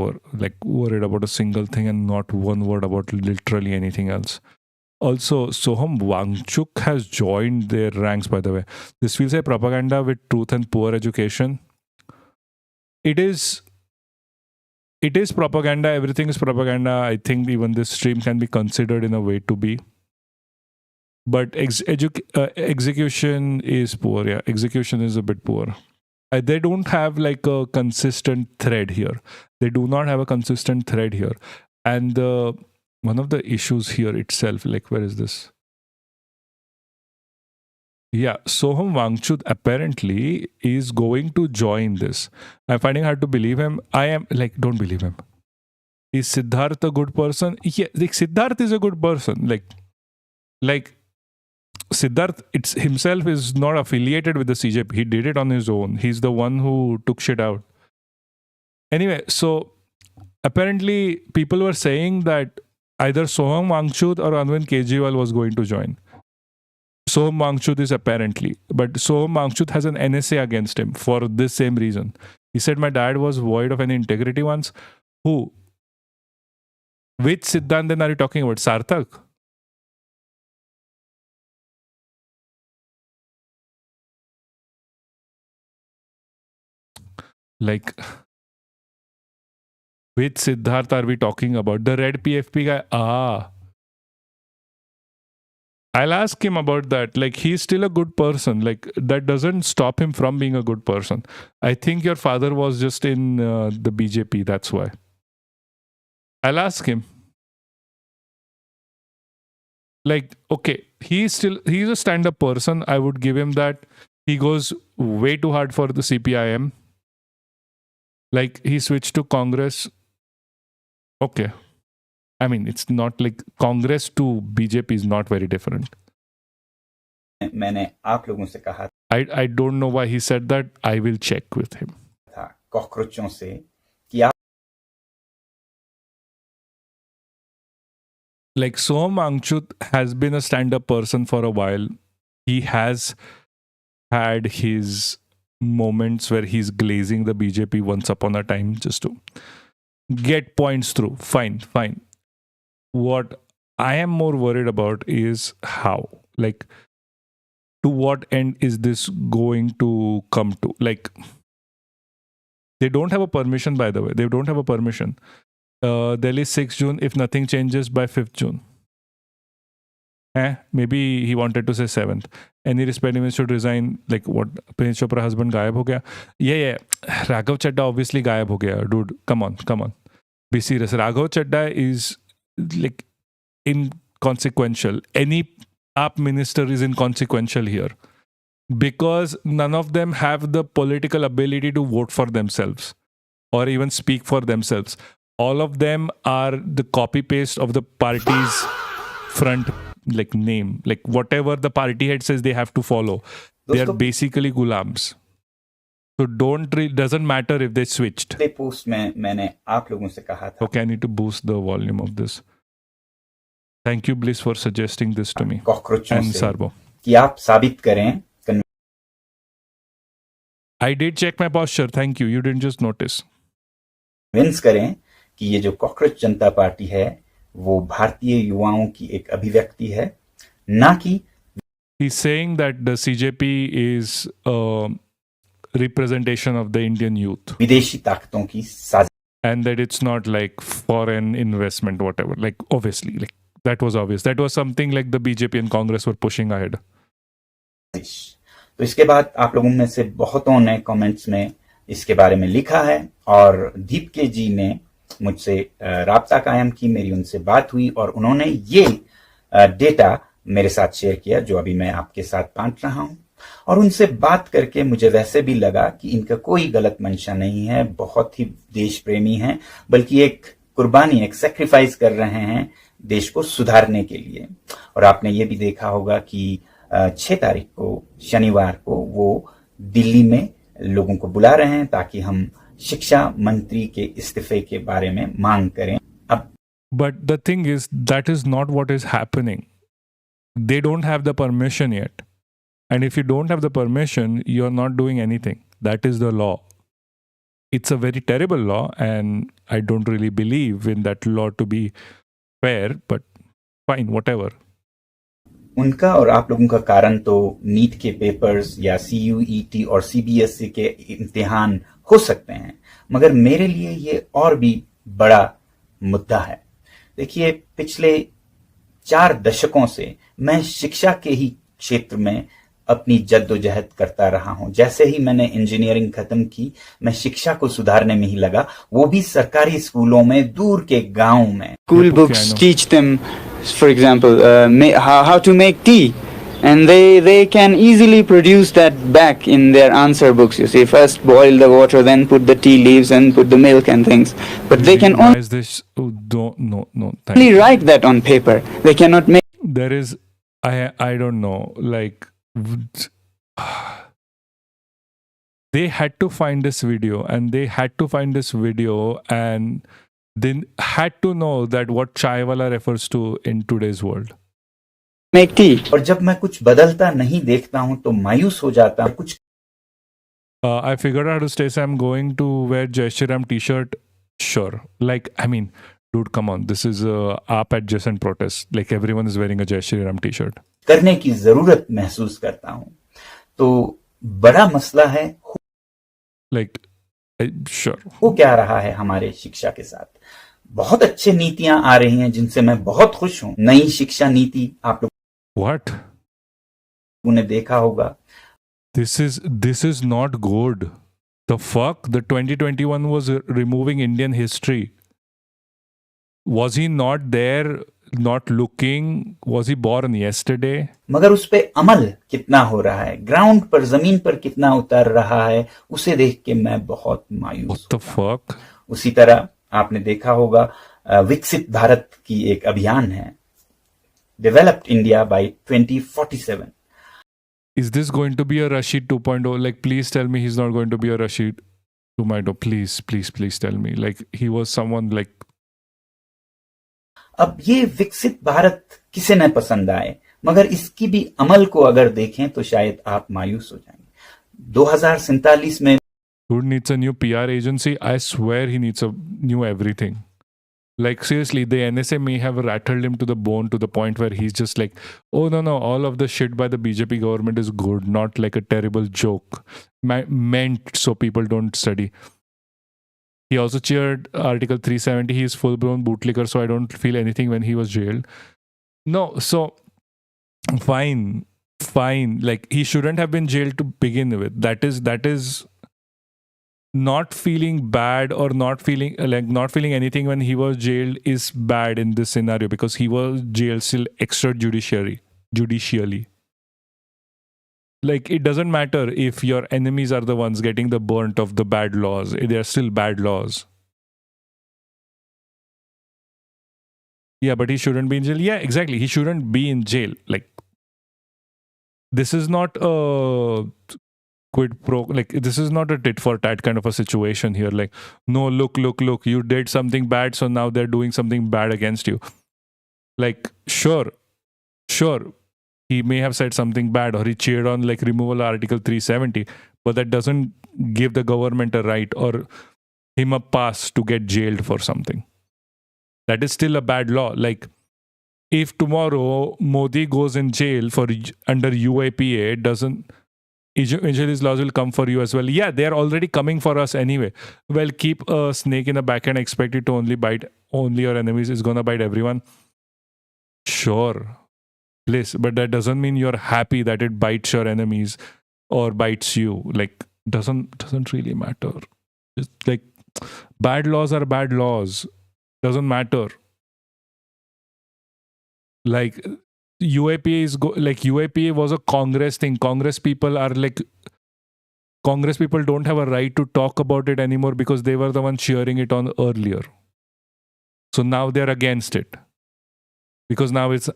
worried about a single thing and not one word about literally anything else. Also, Soham Wangchuk has joined their ranks, by the way. This feels like propaganda with truth and poor education. It is propaganda. Everything is propaganda. I think even this stream can be considered in a way to be. But execution is poor. Yeah, execution is a bit poor. They don't have like a consistent thread here. They do not have a consistent thread here. And one of the issues here itself, like, where is this? Yeah, Soham Wangchuk apparently is going to join this. I'm finding hard to believe him. I am like, don't believe him. Is Siddharth a good person? Yeah, like Siddharth is a good person. Like Siddharth himself is not affiliated with the CJP. He did it on his own. He's the one who took shit out. Anyway, so apparently people were saying that either Soham Wangchuk or Arvind Kejriwal was going to join. Soham Wangchuk is apparently, but Soham Wangchuk has an NSA against him for this same reason. He said, my dad was void of any integrity once. Who? Which Siddhantan are you talking about? Sarthak? Like, which Siddharth are we talking about? The red PFP guy? I'll ask him about that. Like, he's still a good person. Like, that doesn't stop him from being a good person. I think your father was just in the BJP. That's why. I'll ask him. Like, okay, he's a stand-up person. I would give him that. He goes way too hard for the CPIM. Like, he switched to Congress. Okay. I mean, it's not like Congress to BJP is not very different. मैंने आप लोगों से कहा I don't know why he said that. I will check with him. था कॉकरोचों से कि आप Like, Soham Wangchuk has been a stand-up person for a while. He has had his moments where he's glazing the BJP once upon a time just to get points through. Fine. What I am more worried about is how. Like, to what end is this going to come to? Like, they don't have a permission, by the way. They don't have a permission. Delhi 6th June, if nothing changes by 5th June. Maybe he wanted to say 7th. Any respected should resign. Like, what? Prince Chopra husband gayab ho gaya? Yeah. Raghav Chadda obviously gayab ho gaya. Dude, come on. Be serious. Raghav Chadda is like inconsequential. Any AAP minister is inconsequential here. Because none of them have the political ability to vote for themselves or even speak for themselves. All of them are the copy-paste of the party's front like name. Like, whatever the party head says they have to follow. They are basically gulams. So doesn't matter if they switched. Post में मैंने आप लोगों से कहा था Okay, I need to boost the volume of this. Thank you, Bliss, for suggesting this to me. कॉकरोचों And से Sarbo. कि आप साबित करें I did check my posture. Thank you. You didn't just notice. Convince करें कि ये जो cockroach जनता party है वो भारतीय युवाओं की एक अभिव्यक्ति है, ना कि He's saying that the CJP is a representation of the Indian youth विदेशी ताकतों की साजिश। and that it's not like foreign investment, whatever. Like, obviously, like that was obvious. That was something like the BJP and Congress were pushing ahead. तो इसके बाद आप लोगों में से बहुतों ने कमेंट्स में इसके बारे में लिखा है और दीप के जी ने मुझसे राब्ता कायम की, मेरी उनसे बात हुई और उन्होंने ये डेटा मेरे साथ शेयर किया जो अभी मैं आपके साथ बांट रहा हूं। और उनसे बात करके मुझे वैसे भी लगा कि इनका कोई गलत मंशा नहीं है, बहुत ही देश प्रेमी हैं, बल्कि एक कुर्बानी, एक सेक्रीफाइस कर रहे हैं देश को सुधारने के लिए। और आपने ये भी देखा होगा कि 6 तारीख को शनिवार को वो दिल्ली में लोगों को बुला रहे हैं ताकि हम शिक्षा मंत्री के इस्तीफे के बारे में मांग करें। अब But the thing is, that is not what is happening. They don't have the permission yet. And if you don't have the permission, you're not doing anything. That is the law. It's a very terrible law, and I don't really believe in that law to be fair, but fine, whatever. उनका और आप लोगों का कारण तो NEET के papers या CUET और CBSE के इम्तिहान हो सकते हैं, मगर मेरे लिए ये और भी बड़ा मुद्दा है। देखिए, पिछले 4 दशकों से मैं शिक्षा के ही क्षेत्र में अपनी जद्दोजहद करता रहा हूं। जैसे ही मैंने इंजीनियरिंग खत्म की, मैं शिक्षा को सुधारने में ही लगा, वो भी सरकारी स्कूलों में, दूर के गांव में। School books teach them, for example, how to make tea, and they can easily produce that back in their answer books. You see, first boil the water, then put the tea leaves and put the milk and things. But they can Why is this? Oh, no, thank only you. write that on paper. They cannot make. There is, I don't know, like, they had to find this video, and they had to find this video, and then had to know that what chai wala refers to in today's world. Make tea. और जब मैं कुछ बदलता नहीं देखता हूं तो मायूस हो जाता हूं। कुछ I figured out to stay, so I'm going to wear Jai Shri Ram t-shirt. Sure. Like, I mean, dude, come on. This is a AAP adjacent protest. Like, everyone is wearing a Jai Shri Ram t-shirt. करने की जरूरत महसूस करता हूं। तो बड़ा मसला है Like, sure. वो क्या रहा है हमारे शिक्षा के साथ। बहुत अच्छे नीतियां आ रही हैं जिनसे मैं बहुत खुश हूं। नई शिक्षा नीति आप What? लोगों ने देखा होगा। This is not good. The fuck? The 2021 was removing Indian history. Was he not there, not looking? Was he born yesterday? मगर उस पे अमल कितना हो रहा है, ग्राउंड पर, जमीन पर कितना उतर रहा है, उसे देख के मैं बहुत मायूस। What the fuck? उसी तरह आपने देखा होगा विकसित भारत की एक अभियान है, developed India by 2047। Is this going to be a Rashid 2.0? Like, please tell me he's not going to be a Rashid 2.0. Please tell me. Like, he was someone like. अब ये विकसित भारत किसे न पसंद आए, मगर इसकी भी अमल को अगर देखें तो शायद आप मायूस हो जाएंगे। 2047 में Dude needs a new PR agency. I swear he needs a new everything. Like, seriously, the NSA may have rattled him to the bone to the point where he's just like, oh, no, all of the shit by the BJP government is good, not like a terrible joke meant so people don't study. He also cheered Article 370. He is full-blown bootlicker, so I don't feel anything when he was jailed. No, so fine. Like, he shouldn't have been jailed to begin with. That is not feeling bad or not feeling anything when he was jailed is bad in this scenario because he was jailed still judicially. Like, it doesn't matter if your enemies are the ones getting the burnt of the bad laws. They are still bad laws. Yeah, but he shouldn't be in jail. Yeah, exactly. He shouldn't be in jail. Like, this is not a quid pro. Like, this is not a tit for tat kind of a situation here. Like, no, look, you did something bad, so now they're doing something bad against you. Like, sure. He may have said something bad or he cheered on like removal of Article 370, but that doesn't give the government a right or him a pass to get jailed for something. That is still a bad law. Like, if tomorrow Modi goes in jail for under UAPA, doesn't eventually these laws will come for you as well. Yeah, they are already coming for us anyway. Well, keep a snake in the back and expect it to only bite only your enemies. Is gonna bite everyone. Sure, please, but that doesn't mean you're happy that it bites your enemies or bites you. Like, doesn't really matter. It's like, bad laws are bad laws. Doesn't matter. Like, UAPA is like UAPA was a Congress thing. Congress people don't have a right to talk about it anymore because they were the ones cheering it on earlier. So now they're against it because now it's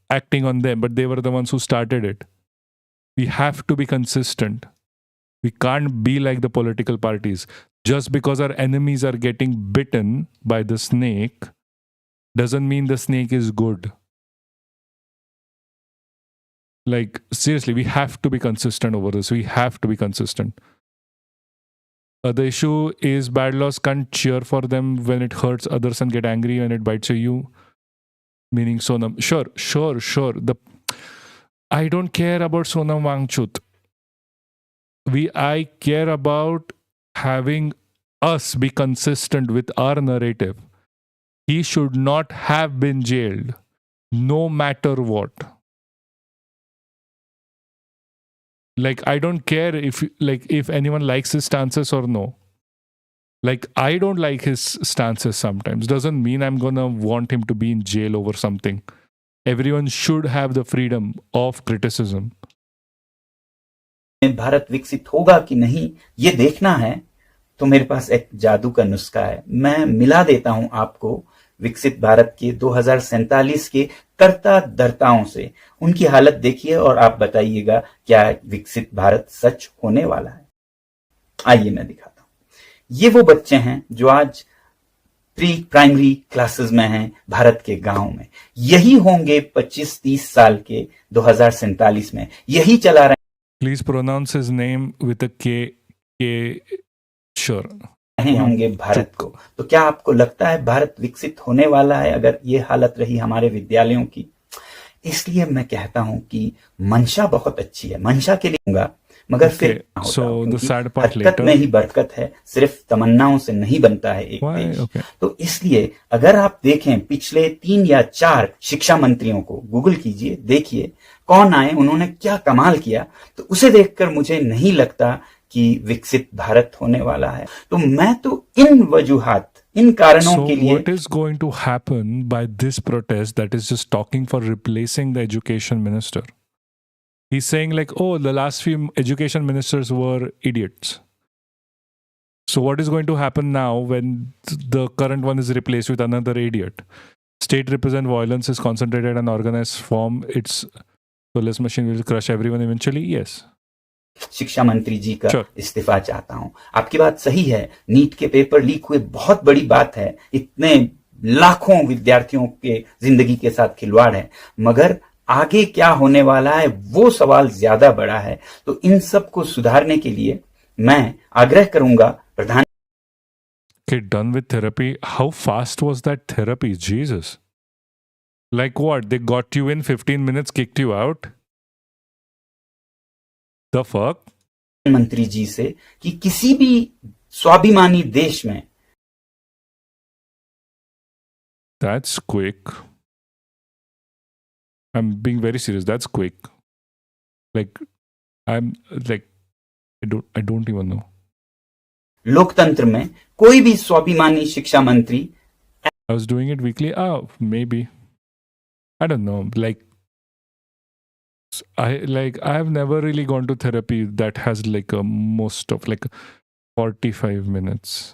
acting on them, but they were the ones who started it. We have to be consistent. We can't be like the political parties. Just because our enemies are getting bitten by the snake doesn't mean the snake is good. Like, seriously, we have to be consistent over this. We have to be consistent. The issue is bad laws can't cheer for them when it hurts others and get angry when it bites you. Meaning Sonam. Sure. I don't care about Sonam Wangchuk. I care about having us be consistent with our narrative. He should not have been jailed, no matter what. Like, I don't care if anyone likes his stances or no. Like, I don't like his stances sometimes. Doesn't mean I'm gonna want him to be in jail over something. Everyone should have the freedom of criticism. Bharat विकसित होगा कि नहीं ये देखना है तो मेरे पास एक जादू का नुस्खा है। मैं मिला देता हूं आपको विकसित भारत के 2047 के कर्ता धर्ताओं से। उनकी हालत देखिए और आप बताइएगा क्या विकसित भारत सच होने वाला है। आइए मैं दिखाता हूं। ये वो बच्चे हैं जो आज प्री प्राइमरी क्लासेस में हैं भारत के गांव में। यही होंगे 25-30 साल के 2047 में। यही चला रहे। Please pronounce his name with a K. Sure. होंगे भारत को। तो क्या आपको लगता है भारत विकसित होने वाला है अगर ये हालत रही हमारे विद्यालयों की? इसलिए मैं कहता हूं कि मंशा बहुत अच्छी है। मंशा के लिए होगा मगर फिर हरकत में ही बरकत है। सिर्फ तमन्नाओं से नहीं बनता है एक देश। तो इसलिए अगर आप देखें पिछले 3 या 4 शिक्षा मंत्रियों को गूगल कीजिए, देखिए कौन आए, उन्होंने क्या कमाल किया, तो उसे देखकर मुझे नहीं लगता कि विकसित भारत होने वाला है। तो मैं तो इन वजूहात, इन कारणों के लिए। What is going to happen by this protest that is just talking for replacing the education minister? He's saying like, oh, the last few education ministers were idiots. So what is going to happen now when the current one is replaced with another idiot? State represent violence is concentrated and organized form. Its soulless machine will crush everyone eventually. Yes. शिक्षा मंत्री जी का इस्तीफा चाहता हूं। आपकी बात सही है, नीट के पेपर लीक हुए बहुत बड़ी बात है। इतने लाखों विद्यार्थियों के जिंदगी के साथ खिलवाड़ है, मगर आगे क्या होने वाला है वो सवाल ज्यादा बड़ा है। तो इन सब को सुधारने के लिए मैं आग्रह करूंगा प्रधान। Okay, done with therapy. How fast was that therapy? Jesus. Like what? They got you in 15 minutes, kicked you out? The fuck? मंत्री जी से कि किसी भी स्वाभिमानी देश में। That's quick. I'm being very serious. That's quick. Like, I'm like, I don't even know. लोकतंत्र में कोई भी स्वाभिमानी शिक्षा मंत्री। I was doing it weekly. Oh, maybe. I don't know. Like, I have never really gone to therapy that has like a most of like 45 minutes.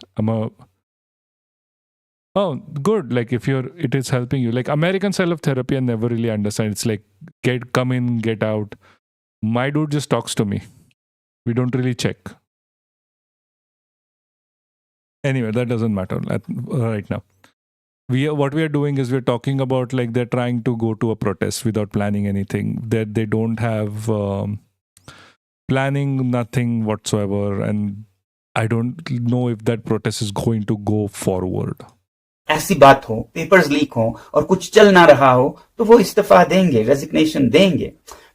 Oh, good. Like if it is helping you. Like American style of therapy, I never really understand. It's like come in, get out. My dude just talks to me. We don't really check. Anyway, that doesn't matter right now. What we are doing is we're talking about like they're trying to go to a protest without planning anything. That they don't have planning, nothing whatsoever, and I don't know if that protest is going to go forward. ऐसी बात हो, papers leak हो और कुछ चल ना रहा हो तो वो इस्तीफा देंगे, रेजिग्नेशन देंगे।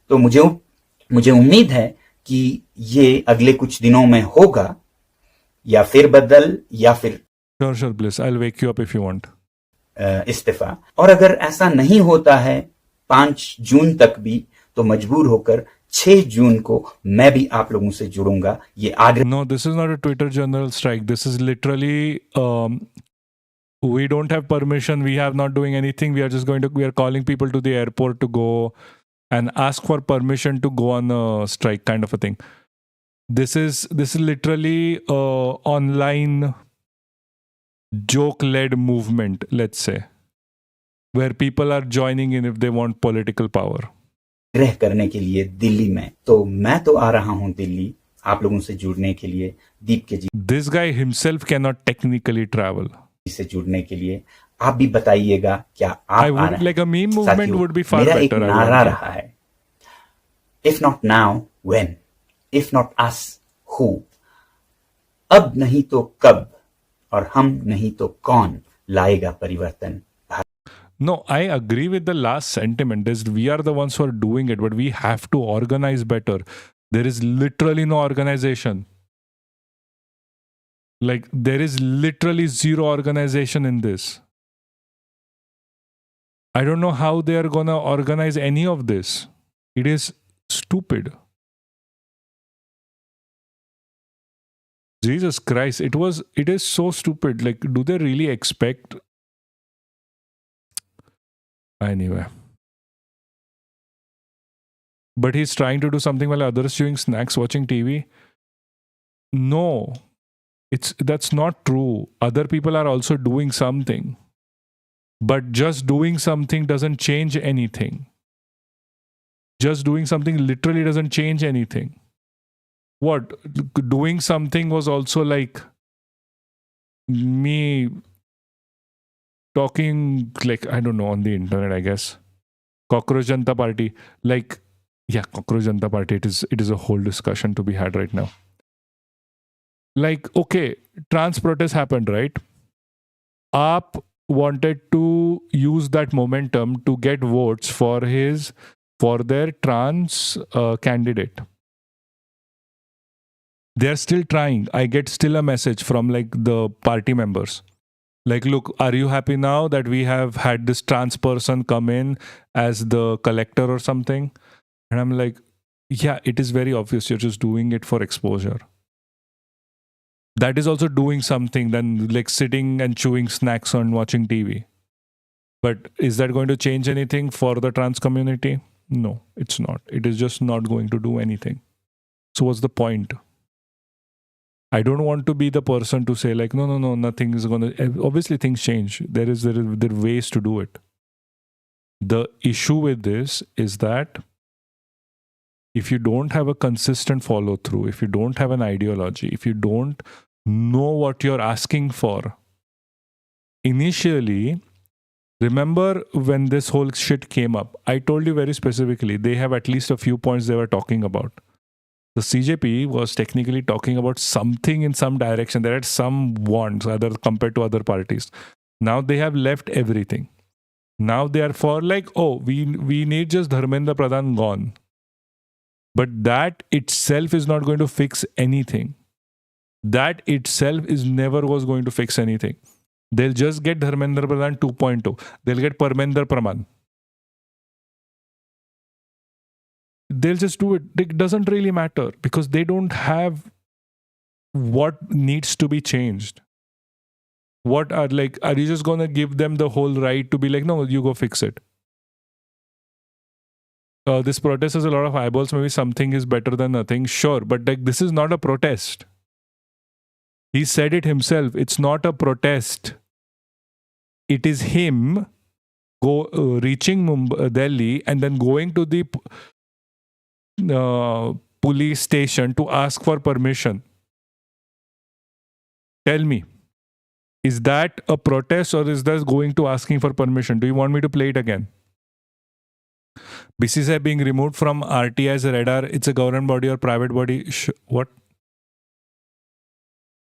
तो मुझे उम्मीद है कि ये अगले कुछ दिनों में होगा, या फिर बदल या फिर Sure, Bliss. I'll wake you up if you want. इस्तीफा। और अगर ऐसा नहीं होता है 5 जून तक भी, तो मजबूर होकर 6 जून को मैं भी आप लोगों से जुड़ूंगा। ये आग्रह No, this is not a Twitter general strike. This is literally, we don't have permission. We have not doing anything. We are calling people to the airport to go and ask for permission to go on a strike, kind of a thing. This is literally online joke-led movement, let's say, where people are joining in if they want political power. ग्रह करने के लिए दिल्ली में। तो मैं तो आ रहा हूं दिल्ली आप लोगों से जुड़ने के लिए, दीप के जी This guy himself cannot technically travel. से जुड़ने के लिए। आप भी बताइएगा क्या आप I आ would रहे like a meme हैं? movement साथियों, would be far मेरा एक better. I नारा want. रहा है, if not now when, if not us who. अब नहीं तो कब, और हम नहीं तो कौन लाएगा परिवर्तन। No, I agree with the last sentiment. We are the ones who are doing it, but we have to organize better. There is literally no organization. Like, there is literally zero organization in this. I don't know how they are gonna organize any of this. It is stupid. Jesus Christ, it is so stupid. Like, do they really expect? Anyway. But he's trying to do something while others chewing snacks, watching TV. No, that's not true. Other people are also doing something. But just doing something doesn't change anything. Just doing something literally doesn't change anything. What? Doing something was also like me talking, like, I don't know, on the internet, I guess. Cockroach Janata Party. Like, yeah, Cockroach Janata Party, it is a whole discussion to be had right now. Like, okay, trans protest happened, right? Aap wanted to use that momentum to get votes for their trans candidate. They're still trying. I get still a message from like the party members. Like, look, are you happy now that we have had this trans person come in as the collector or something? And I'm like, yeah, it is very obvious. You're just doing it for exposure. That is also doing something than like sitting and chewing snacks and watching TV. But is that going to change anything for the trans community? No, it's not. It is just not going to do anything. So what's the point? I don't want to be the person to say like, no, nothing is going to... Obviously, things change. There are ways to do it. The issue with this is that if you don't have a consistent follow through, if you don't have an ideology, if you don't know what you're asking for, initially, remember when this whole shit came up, I told you very specifically, they have at least a few points they were talking about. The CJP was technically talking about something in some direction. They had some wants other compared to other parties. Now they have left everything. Now they are for like, oh, we need just Dharmendra Pradhan gone. But that itself is not going to fix anything. That itself is never was going to fix anything. They'll just get Dharmendra Pradhan 2.0. They'll get Parmendra Praman. They'll just do it. It doesn't really matter because they don't have what needs to be changed. What are like, are you just going to give them the whole right to be like, no, you go fix it? This protest has a lot of eyeballs. Maybe something is better than nothing. Sure. But like, this is not a protest. He said it himself. It's not a protest. It is him reaching Delhi and then going to the police station to ask for permission. Tell me, is that a protest or is that going to asking for permission? Do you want me to play it again? BCCI being removed from RTI as a radar, it's a government body or private body? What?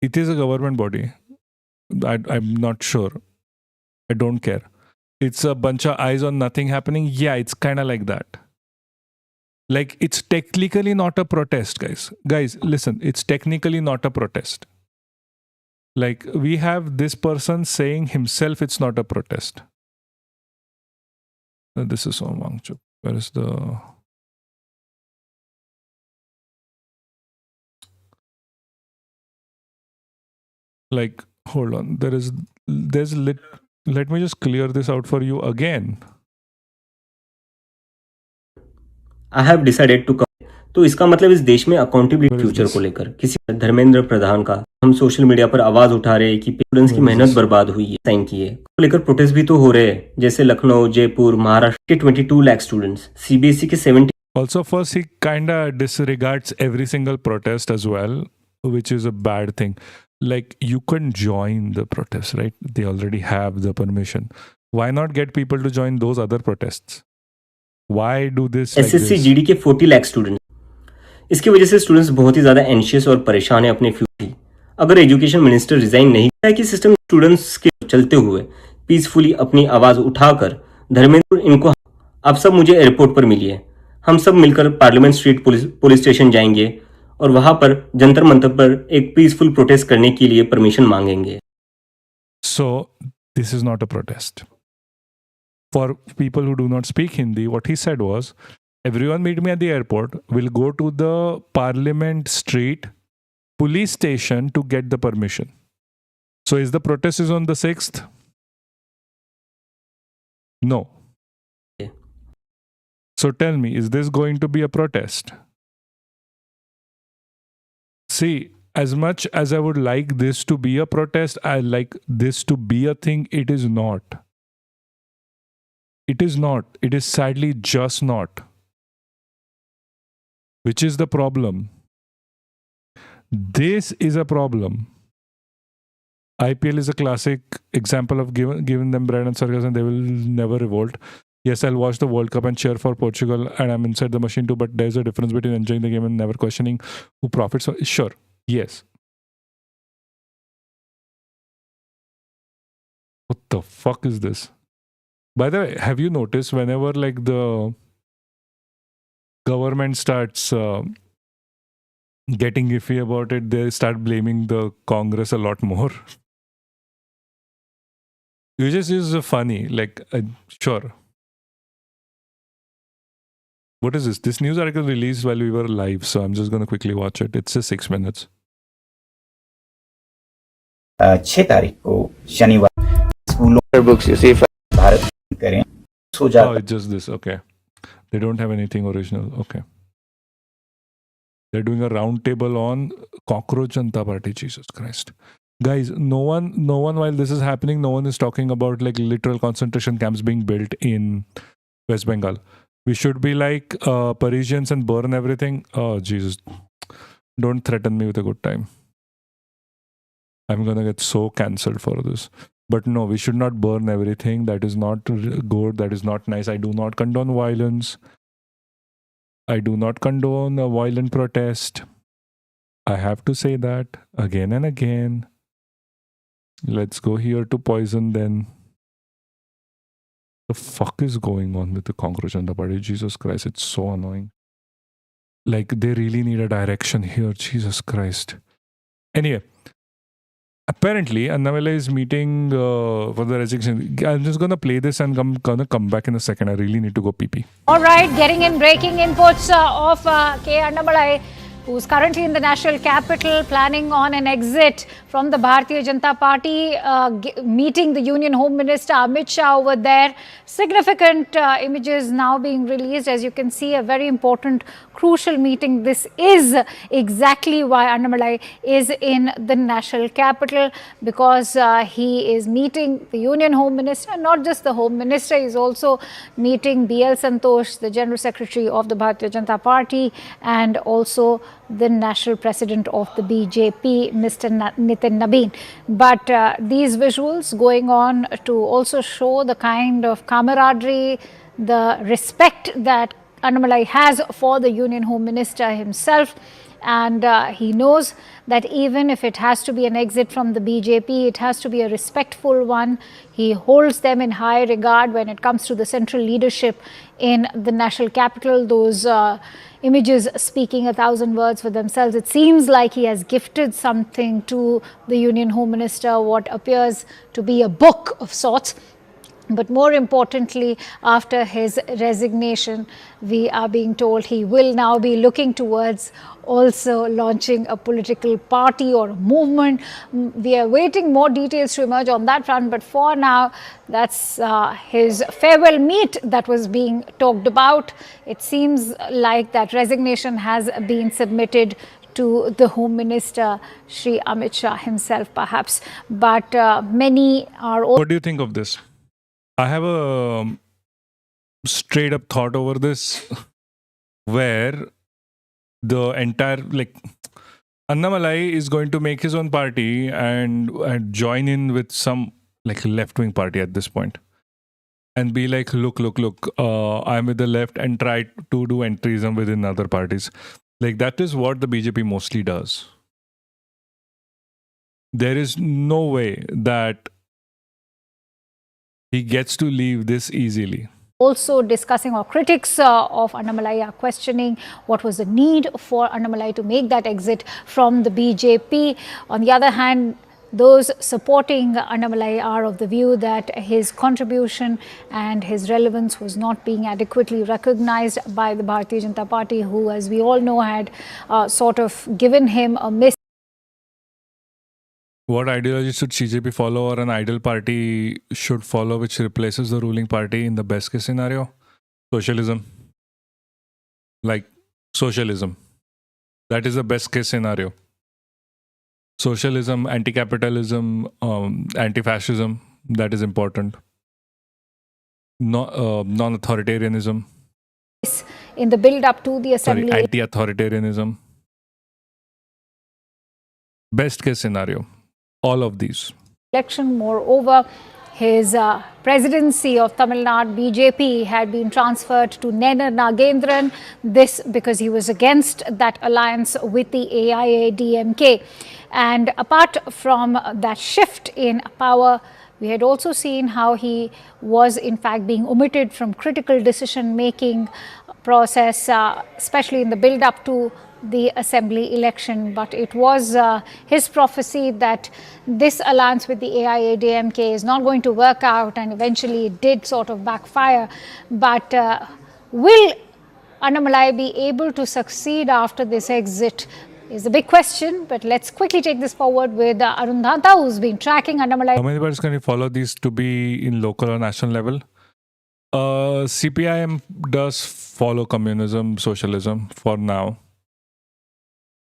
It is a government body. I'm not sure. I don't care. It's a bunch of eyes on nothing happening. Yeah, it's kind of like that. Like, it's technically not a protest, guys. Guys, listen, it's technically not a protest. Like, we have this person saying himself it's not a protest. This is on Wangchuk. Where is the... Like, hold on. Let me just clear this out for you again. I have decided to come. तो इसका मतलब इस देश में accountability What is future this? को लेकर किसी धर्मेंद्र प्रधान का हम सोशल मीडिया पर आवाज उठा रहे हैं कि स्टूडेंट्स की What is मेहनत this? बर्बाद हुई है, साइन किए को लेकर प्रोटेस्ट भी तो हो रहे हैं, जैसे लखनऊ, जयपुर, महाराष्ट्र के 22 लाख स्टूडेंट्स, सीबीएसई के 70। Also, first, he kind of disregards every single protest as well, which is a bad thing. Like, you can join the protest, right? They already have the permission. Why not get people to join those other protests? Why do this like SSC this? GD के 40 lakh students. इसकी वजह से students बहुत ही ज्यादा anxious और परेशान है अपने फ्यूचर की। अगर एजुकेशन मिनिस्टर रिजाइन नहीं किया है कि सिस्टम स्टूडेंट्स के चलते हुए पीसफुली अपनी आवाज उठाकर धर्मेंद्र इनको आप सब मुझे एयरपोर्ट पर मिलिए, हम सब मिलकर पार्लियामेंट स्ट्रीट पुलिस स्टेशन जाएंगे और वहां पर जंतर मंतर पर एक पीसफुल प्रोटेस्ट करने के लिए परमिशन मांगेंगे। So, this is not a protest. For people who do not speak Hindi, what he said was, everyone meet me at the airport, we'll go to the Parliament Street police station to get the permission. So, is the protest is on the 6th? No. So tell me, is this going to be a protest? See, as much as I would like this to be a protest, I like this to be a thing, it is not. It is not. It is sadly just not. Which is the problem? This is a problem. IPL is a classic example of giving them bread and circus and they will never revolt. Yes, I'll watch the World Cup and cheer for Portugal and I'm inside the machine too, but there's a difference between enjoying the game and never questioning who profits. Sure, yes. What the fuck is this? By the way, have you noticed whenever like the government starts getting iffy about it, they start blaming the Congress a lot more? Which is funny, like, sure. What is this? This news article released while we were live, so I'm just going to quickly watch it. It's just 6 minutes. 6 तारीख को शनिवार स्कूलों Books, you see, if Bharat करें सो Oh, जाता it's just this. Okay. They don't have anything original. Okay. They're doing a round table on Cockroach Janata Party. Jesus Christ. Guys, no one while this is happening, no one is talking about like literal concentration camps being built in West Bengal. We should be like Parisians and burn everything. Oh, Jesus. Don't threaten me with a good time. I'm going to get so cancelled for this. But no, we should not burn everything. That is not good. That is not nice. I do not condone violence. I do not condone a violent protest. I have to say that again and again. Let's go here to poison then. The fuck is going on with the Cockroach Janata Party? Jesus Christ, it's so annoying. Like, they really need a direction here. Jesus Christ. Anyway, apparently, Annamalai is meeting for the resignation. I'm just going to play this and gonna come back in a second. I really need to go pee-pee. All right, getting in breaking inputs of K. Annamalai, who's currently in the national capital, planning on an exit from the Bharatiya Janata Party, meeting the Union Home Minister Amit Shah over there. Significant images now being released. As you can see, a very important, crucial meeting. This is exactly why Annamalai is in the national capital, because he is meeting the Union Home Minister. Not just the Home Minister, he is also meeting B.L. Santosh, the General Secretary of the Bharatiya Janata Party, and also the national president of the BJP, Mr. Nitin Nabeen. But these visuals going on to also show the kind of camaraderie, the respect that Annamalai has for the Union Home Minister himself. And he knows that even if it has to be an exit from the BJP, it has to be a respectful one. He holds them in high regard when it comes to the central leadership in the national capital. Those images speaking 1,000 words for themselves. It seems like he has gifted something to the Union Home Minister, what appears to be a book of sorts. But more importantly, after his resignation, we are being told he will now be looking towards also launching a political party or a movement. We are waiting more details to emerge on that front, but for now, that's his farewell meet that was being talked about. It seems like that resignation has been submitted to the Home Minister, Shri Amit Shah himself, perhaps. But many are... What do you think of this? I have a straight up thought over this where the entire, like, Annamalai is going to make his own party and join in with some like left-wing party at this point and be like, look, I'm with the left, and try to do entryism within other parties. Like, that is what the BJP mostly does. There is no way that he gets to leave this easily. Also discussing, or critics of Annamalai are questioning what was the need for Annamalai to make that exit from the BJP. On the other hand, those supporting Annamalai are of the view that his contribution and his relevance was not being adequately recognized by the Bharatiya Janata Party, who, as we all know, had sort of given him a miss. What ideology should CJP follow, or an ideal party should follow which replaces the ruling party in the best case scenario? Socialism. Like, socialism. That is the best case scenario. Socialism, anti-capitalism, anti-fascism, that is important. Non-authoritarianism. In the build-up to the assembly... anti-authoritarianism. Best case scenario. All of these. Election, moreover, his presidency of Tamil Nadu BJP had been transferred to Nena Nagendran. This because he was against that alliance with the AIADMK. And apart from that shift in power, we had also seen how he was in fact being omitted from critical decision-making process, especially in the build-up to the assembly election. But it was his prophecy that this alliance with the AIADMK is not going to work out, and eventually it did sort of backfire. But will Annamalai be able to succeed after this exit is a big question. But let's quickly take this forward with Arun Dhata, who's been tracking Annamalai. How many parties can you follow these to be in local or national level? CPIM does follow communism, socialism for now.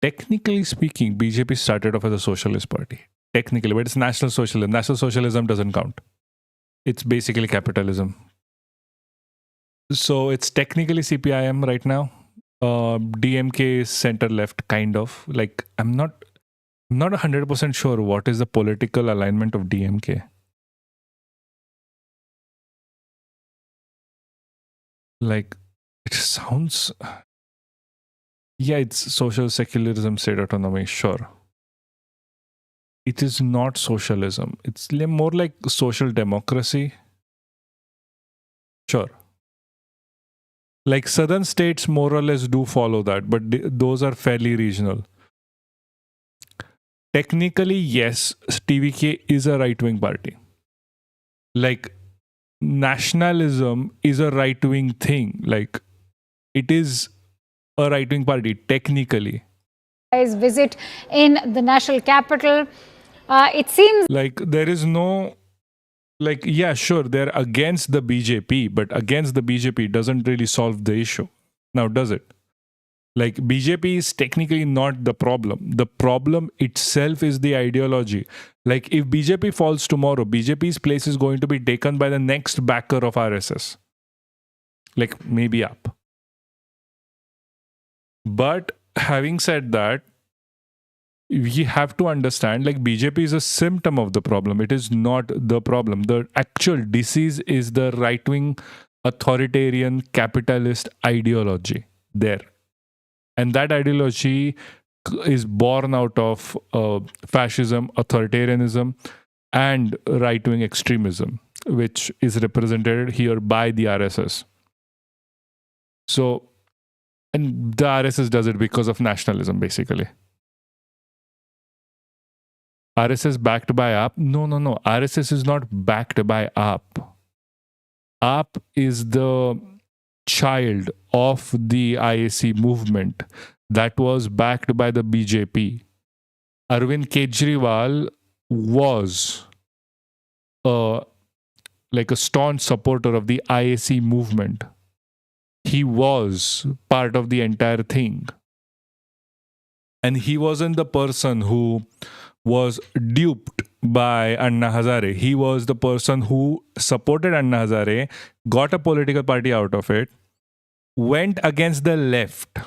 Technically speaking, BJP started off as a socialist party. Technically, but it's national socialism. National socialism doesn't count. It's basically capitalism. So it's technically CPIM right now. DMK is center-left, kind of. Like, I'm not 100% sure what is the political alignment of DMK. Like, it sounds... Yeah, it's social secularism, state autonomy, sure. It is not socialism. It's more like social democracy. Sure. Like, southern states more or less do follow that, but those are fairly regional. Technically, yes, TVK is a right-wing party. Like, nationalism is a right-wing thing. Like, it is a right-wing party, technically. His visit in the national capital, it seems like there is no, like, yeah, sure, they're against the BJP, but against the BJP doesn't really solve the issue. Now, does it? Like, BJP is technically not the problem. The problem itself is the ideology. Like, if BJP falls tomorrow, BJP's place is going to be taken by the next backer of RSS. Like, maybe up. But having said that, we have to understand, like, BJP is a symptom of the problem. It is not the problem. The actual disease is the right-wing, authoritarian, capitalist ideology there. And that ideology is born out of fascism, authoritarianism, and right-wing extremism, which is represented here by the RSS. So, and the RSS does it because of nationalism, basically. RSS backed by AAP? No. RSS is not backed by AAP. AAP is the child of the IAC movement that was backed by the BJP. Arvind Kejriwal was like a staunch supporter of the IAC movement. He was part of the entire thing. And he wasn't the person who was duped by Anna Hazare. He was the person who supported Anna Hazare, got a political party out of it, went against the left.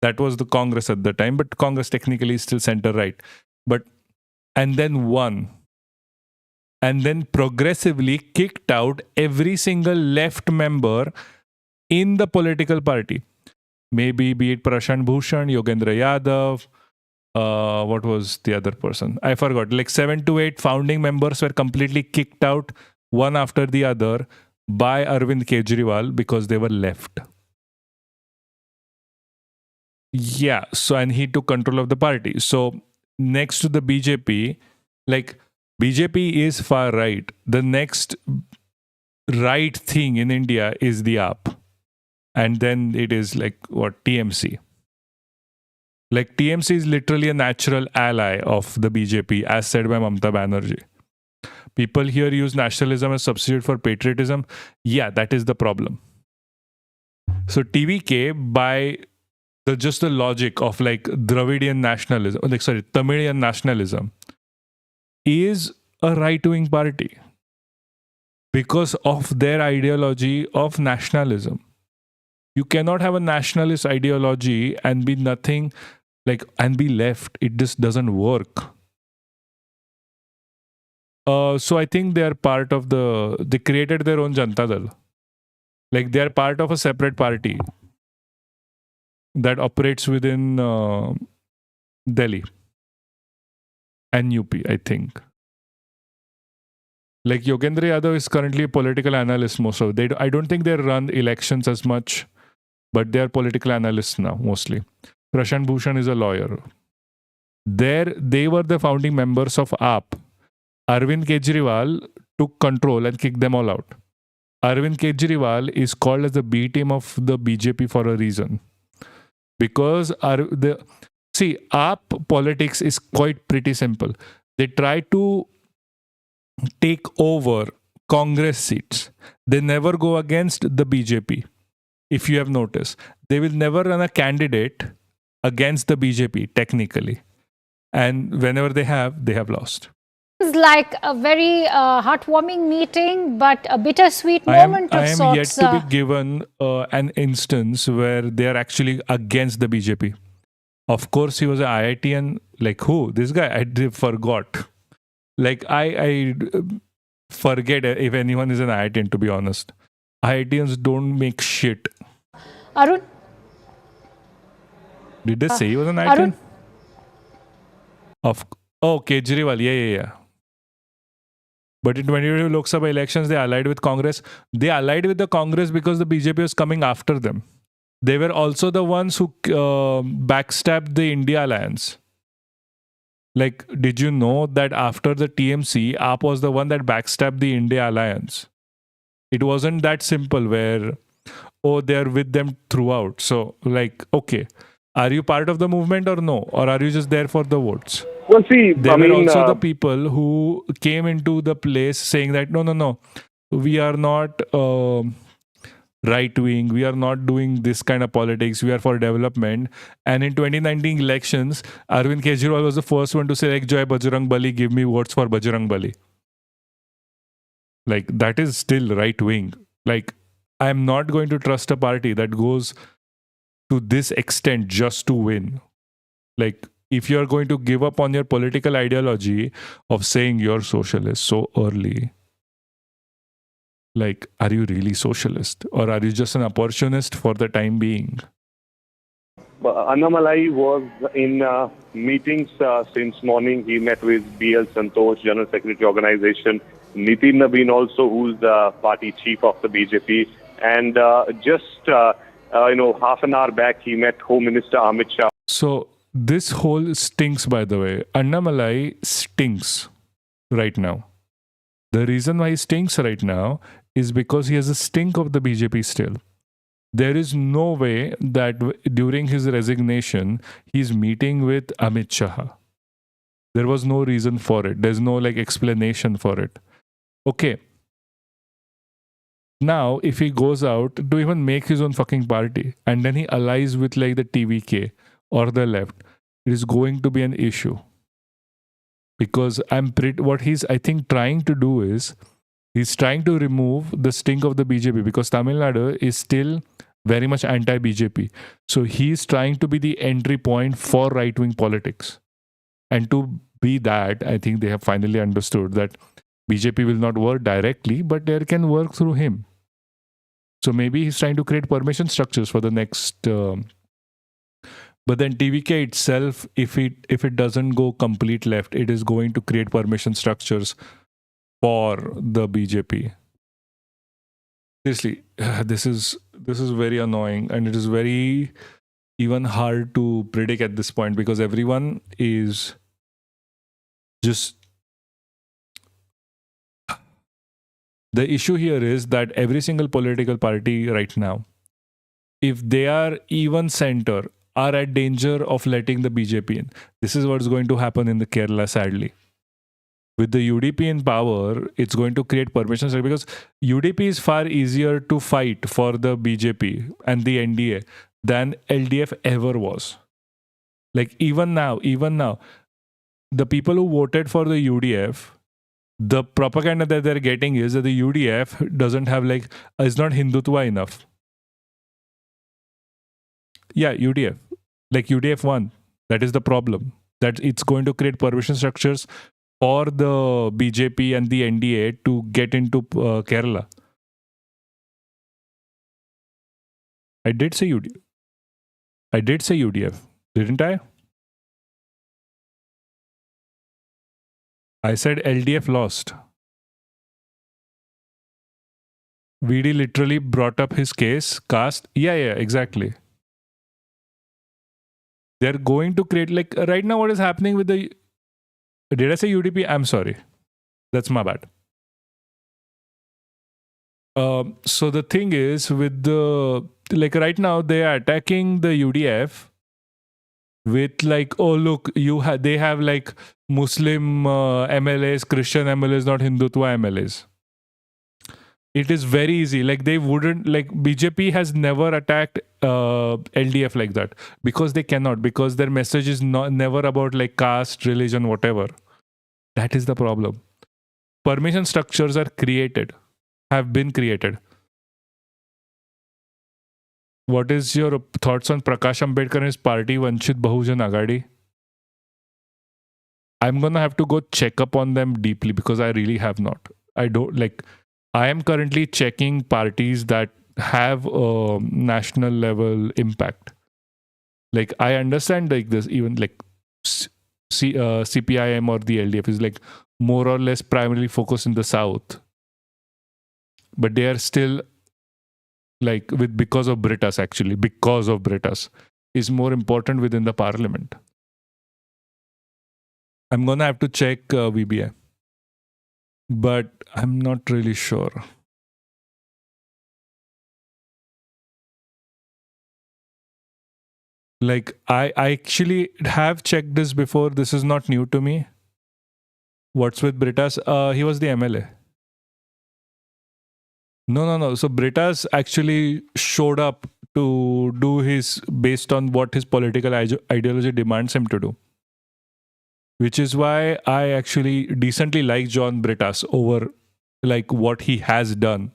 That was the Congress at the time, but Congress technically is still center-right. And then won. And then progressively kicked out every single left member in the political party. Maybe be it Prashant Bhushan, Yogendra Yadav, what was the other person? I forgot. Like 7 to 8 founding members were completely kicked out, one after the other, by Arvind Kejriwal because they were left. Yeah, so and he took control of the party. So next to the BJP, like BJP is far right. The next right thing in India is the AAP. And then it is like what, TMC. Like TMC is literally a natural ally of the BJP, as said by Mamata Banerjee. People here use nationalism as substitute for patriotism. Yeah, that is the problem. So TVK, by just the logic of like Dravidian nationalism, Tamilian nationalism, is a right-wing party because of their ideology of nationalism. You cannot have a nationalist ideology and be nothing and be left. It just doesn't work. So I think they are part of they created their own Janata Dal. Like they are part of a separate party that operates within Delhi and UP, I think. Like Yogendra Yadav is currently a political analyst most of it. I don't think they run elections as much, but they are political analysts now mostly. Prashant Bhushan is a lawyer. They were the founding members of AAP. Arvind Kejriwal took control and kicked them all out. Arvind Kejriwal is called as the B team of the BJP for a reason. Because AAP politics is quite pretty simple. They try to take over Congress seats. They never go against the BJP. If you have noticed, they will never run a candidate against the BJP technically. And whenever they have lost. It's like a very heartwarming meeting, but a bittersweet moment of sorts. I am yet to be given an instance where they are actually against the BJP. Of course, he was an IITian. Like who? This guy? I forgot. Like I forget if anyone is an IITian, to be honest. IITians don't make shit. Arun? Did they say he was an IITian? Arun? Kejriwal. Yeah. But in 2022 Lok Sabha elections, they allied with Congress. They allied with the Congress because the BJP was coming after them. They were also the ones who backstabbed the India alliance. Like, did you know that after the TMC, AAP was the one that backstabbed the India alliance? It wasn't that simple where, they're with them throughout. So, like, okay, are you part of the movement or no? Or are you just there for the votes? Well, see, There were also the people who came into the place saying that, no, we are not right-wing, we are not doing this kind of politics, we are for development. And in 2019 elections, Arvind Kejriwal was the first one to say, like, Jai Bajrang Bali, give me votes for Bajrang Bali. Like, that is still right-wing. Like, I'm not going to trust a party that goes to this extent just to win. Like, if you're going to give up on your political ideology of saying you're socialist so early, like, are you really socialist? Or are you just an opportunist for the time being? Annamalai was in meetings since morning. He met with B.L. Santosh, General Secretary Organization, Nitin Nabeen also, who's the party chief of the BJP. And just half an hour back, he met Home Minister Amit Shah. So this whole stinks, by the way. Annamalai stinks right now. The reason why he stinks right now is because he has a stink of the BJP still. There is no way that during his resignation, he's meeting with Amit Shah. There was no reason for it. There's no explanation for it. Okay. Now, if he goes out to even make his own fucking party and then he allies with the TVK or the left, it is going to be an issue. Because what he's, I think, trying to do is, he's trying to remove the stink of the BJP because Tamil Nadu is still very much anti-BJP. So he's trying to be the entry point for right-wing politics. And to be that, I think they have finally understood that BJP will not work directly, but they can work through him. So maybe he's trying to create permission structures for the next... But then TVK itself, if it doesn't go complete left, it is going to create permission structures for the BJP. Seriously, this is very annoying, and it is very even hard to predict at this point because everyone is just... The issue here is that every single political party right now, if they are even center, are at danger of letting the BJP in. This is what's going to happen in the Kerala, sadly. With the UDP in power, it's going to create permissions because UDP is far easier to fight for the BJP and the NDA than LDF ever was. Even now, the people who voted for the UDF, the propaganda that they're getting is that the UDF doesn't have is not Hindutva enough. Yeah, UDF. UDF 1. That is the problem. That it's going to create permission structures for the BJP and the NDA to get into Kerala. I did say UDF. I did say UDF, didn't I? I said LDF lost. VD literally brought up his case, caste. Yeah, exactly. They're going to create, right now what is happening with the... Did I say UDP? I'm sorry. That's my bad. So the thing is, with the... right now, they are attacking the UDF with oh look, they have Muslim MLAs, Christian MLAs, not Hindutva MLAs. It is very easy. They wouldn't, BJP has never attacked LDF like that because they cannot, because their message is never about caste, religion, whatever. That is the problem. Permission structures have been created. What is your thoughts on Prakash Ambedkar and his party, Vanchit Bahujan Agadi? I'm going to have to go check up on them deeply because I really have not. I am currently checking parties that have a national level impact. I understand this, even CPIM or the LDF is more or less primarily focused in the south. But they are still because of Britas is more important within the parliament. I'm going to have to check VBI. But I'm not really sure. I actually have checked this before. This is not new to me. What's with Britas? He was the MLA. No. So Britas actually showed up to do his, based on what his political ideology demands him to do. Which is why I actually decently like John Britas over what he has done,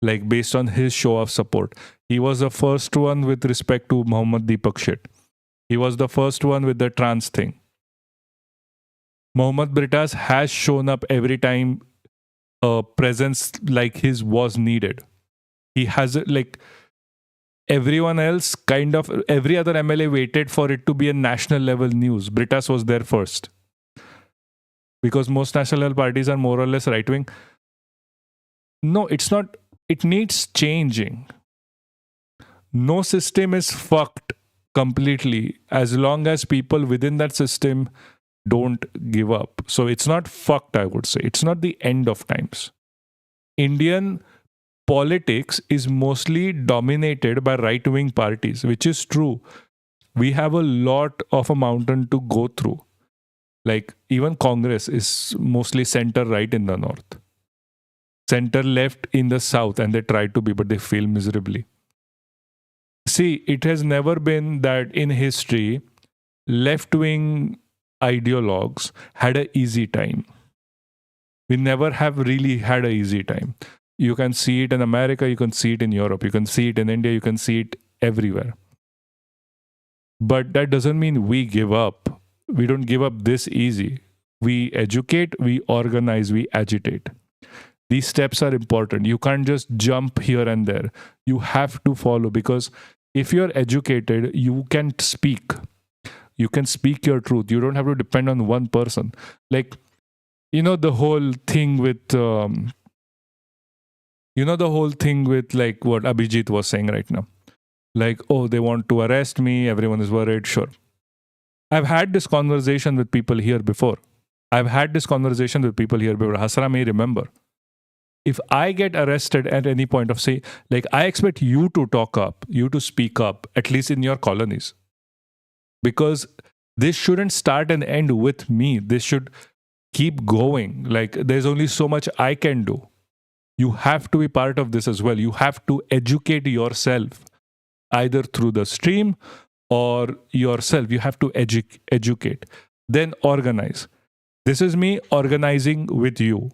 based on his show of support. He was the first one with respect to Mohammad Deepak shit. He was the first one with the trans thing. Mohammad Britas has shown up every time a presence like his was needed. He has everyone else kind of, every other MLA waited for it to be a national level news. Britas was there first. Because most national level parties are more or less right wing. No, it's not. It needs changing. No system is fucked completely as long as people within that system don't give up. So it's not fucked, I would say. It's not the end of times. Indian politics is mostly dominated by right-wing parties, which is true. We have a lot of a mountain to go through. Like even Congress is mostly center-right in the north. Center-left in the south, and they try to be, but they fail miserably. See, it has never been that in history, left-wing ideologues had an easy time. We never have really had an easy time. You can see it in America, you can see it in Europe, you can see it in India, you can see it everywhere. But that doesn't mean we give up. We don't give up this easy. We educate, we organize, we agitate. These steps are important. You can't just jump here and there. You have to follow, because if you're educated, you can speak. You can speak your truth. You don't have to depend on one person. Like, you know, the whole thing with, like what Abhijit was saying right now. Like, oh, they want to arrest me. Everyone is worried. Sure. I've had this conversation with people here before. Hasra may remember. If I get arrested at any point of say, like, I expect you to talk up, you to speak up, at least in your colonies. Because this shouldn't start and end with me. This should keep going. Like, there's only so much I can do. You have to be part of this as well. You have to educate yourself, either through the stream or yourself. You have to educate. Then organize. This is me organizing with you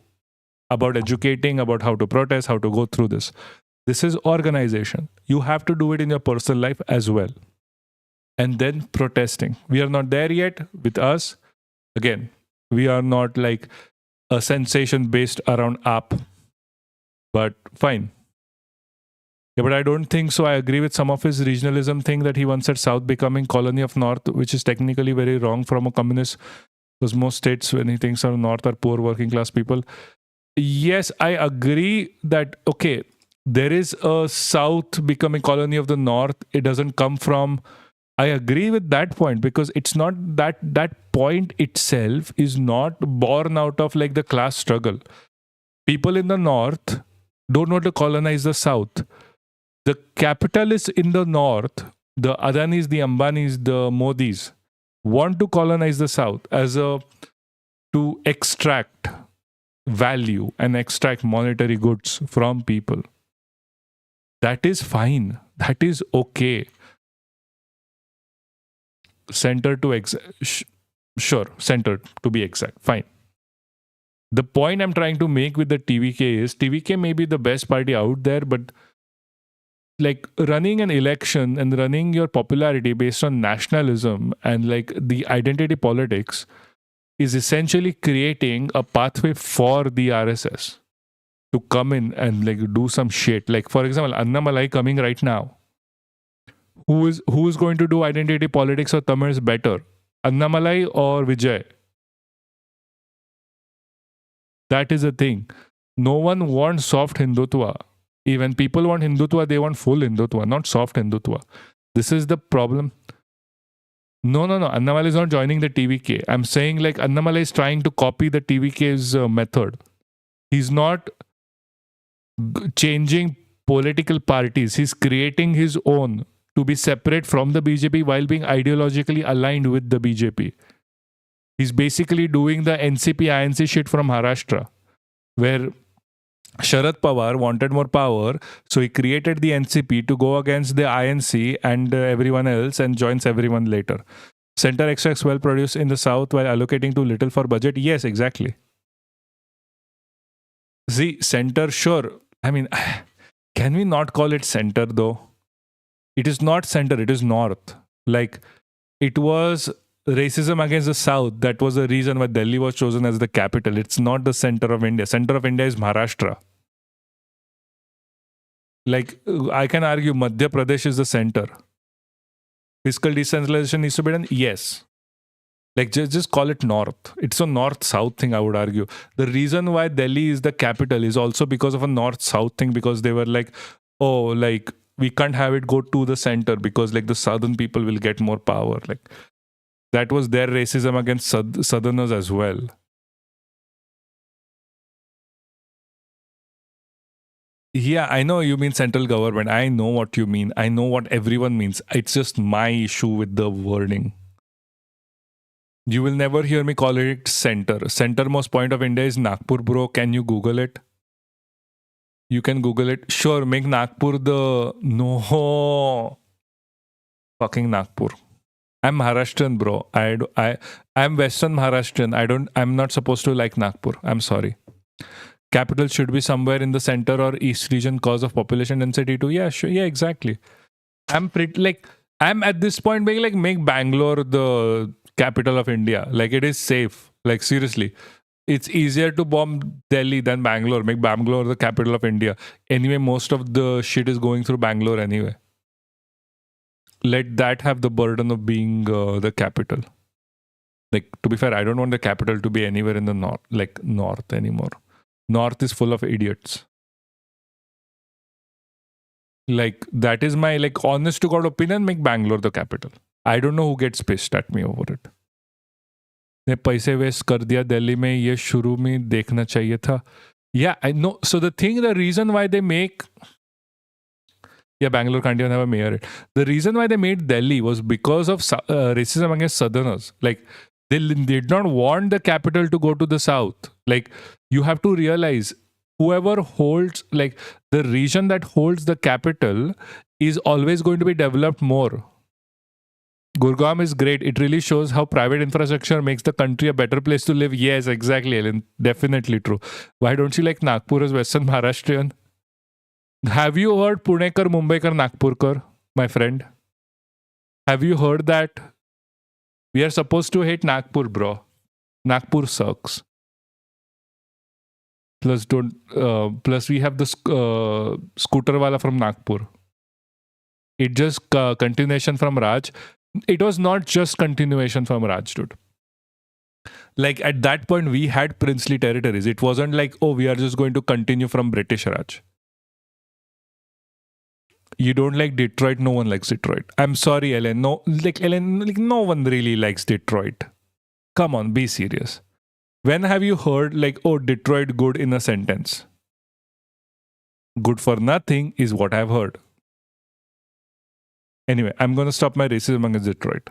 about educating, about how to protest, how to go through this. This is organization. You have to do it in your personal life as well. And then protesting. We are not there yet with us. Again, we are not like a sensation based around app. But fine. Yeah, but I don't think so. I agree with some of his regionalism thing that he once said South becoming colony of North, which is technically very wrong from a communist, because most states, when he thinks of North, are poor working class people. Yes, I agree that, okay, there is a South becoming colony of the North. It doesn't come from, I agree with that point, because it's not that point itself is not born out of like the class struggle. People in the North don't want to colonize the South. The capitalists in the North, the Adanis, the Ambanis, the Modis, want to colonize the South to extract value and extract monetary goods from people. That is fine. That is okay. Center to be exact. Fine. The point I'm trying to make with the TVK is TVK may be the best party out there, but like running an election and running your popularity based on nationalism and like the identity politics is essentially creating a pathway for the RSS to come in and like do some shit. Like, for example, Annamalai coming right now. Who is going to do identity politics or Tamils better? Annamalai or Vijay? That is the thing. No one wants soft Hindutva. Even people want Hindutva, they want full Hindutva, not soft Hindutva. This is the problem. No. Annamalai is not joining the TVK. I'm saying like Annamalai is trying to copy the TVK's method. He's not changing political parties. He's creating his own to be separate from the BJP while being ideologically aligned with the BJP. He's basically doing the NCP-INC shit from Maharashtra, where Sharad Pawar wanted more power, so he created the NCP to go against the INC and everyone else and joins everyone later. Center extracts well produced in the south while allocating too little for budget. Yes, exactly. See, center, sure. I mean, can we not call it center though? It is not center, it is north. Like, it was racism against the south. That was the reason why Delhi was chosen as the capital. It's not the center of India. Center of India is Maharashtra. Like, I can argue Madhya Pradesh is the center. Fiscal decentralization needs to be done. Yes. Like, just call it north. It's a north-south thing, I would argue. The reason why Delhi is the capital is also because of a north-south thing, because they were like, oh, like, we can't have it go to the center because, like, the southern people will get more power. Like, that was their racism against southerners as well. Yeah, I know you mean central government. I know what you mean. I know what everyone means. It's just my issue with the wording. You will never hear me call it center. Centermost point of India is Nagpur, bro. Can you Google it? You can Google it. Sure, make Nagpur the... No. Fucking Nagpur. I'm Maharashtrian, bro. I'm Western Maharashtrian. I'm not supposed to like Nagpur. I'm sorry. Capital should be somewhere in the center or east region cause of population density too. Yeah, sure. Yeah, exactly. I'm at this point being like, make Bangalore the capital of India. Like, it is safe. Like, seriously. It's easier to bomb Delhi than Bangalore. Make Bangalore the capital of India. Anyway, most of the shit is going through Bangalore anyway. Let that have the burden of being the capital. Like, to be fair, I don't want the capital to be anywhere in the north anymore. North is full of idiots. Like, that is my honest to God opinion. Make Bangalore the capital. I don't know who gets pissed at me over it. ने पैसे waste कर दिया दिल्ली में, ये शुरू में देखना चाहिए था. Yeah, I know. So the reason why they make... Yeah, Bangalore can't even have a mayor. The reason why they made Delhi was because of racism against southerners. Like, they did not want the capital to go to the south. Like, you have to realize, whoever holds, like, the region that holds the capital is always going to be developed more. Gurgaon is great. It really shows how private infrastructure makes the country a better place to live. Yes, exactly, Ellen. Definitely true. Why don't you like Nagpur as Western Maharashtrian? Have you heard Punekar, Mumbaikar, Nagpurkar, my friend? Have you heard that? We are supposed to hate Nagpur, bro. Nagpur sucks. Plus we have the scooter wala from Nagpur. It just continuation from Raj. It was not just continuation from Raj, dude. Like, at that point, we had princely territories. It wasn't like, oh, we are just going to continue from British Raj. You don't like Detroit, no one likes Detroit. I'm sorry, Ellen. No one really likes Detroit. Come on, be serious. When have you heard, like, oh, Detroit good in a sentence? Good for nothing is what I've heard. Anyway, I'm going to stop my racism against Detroit.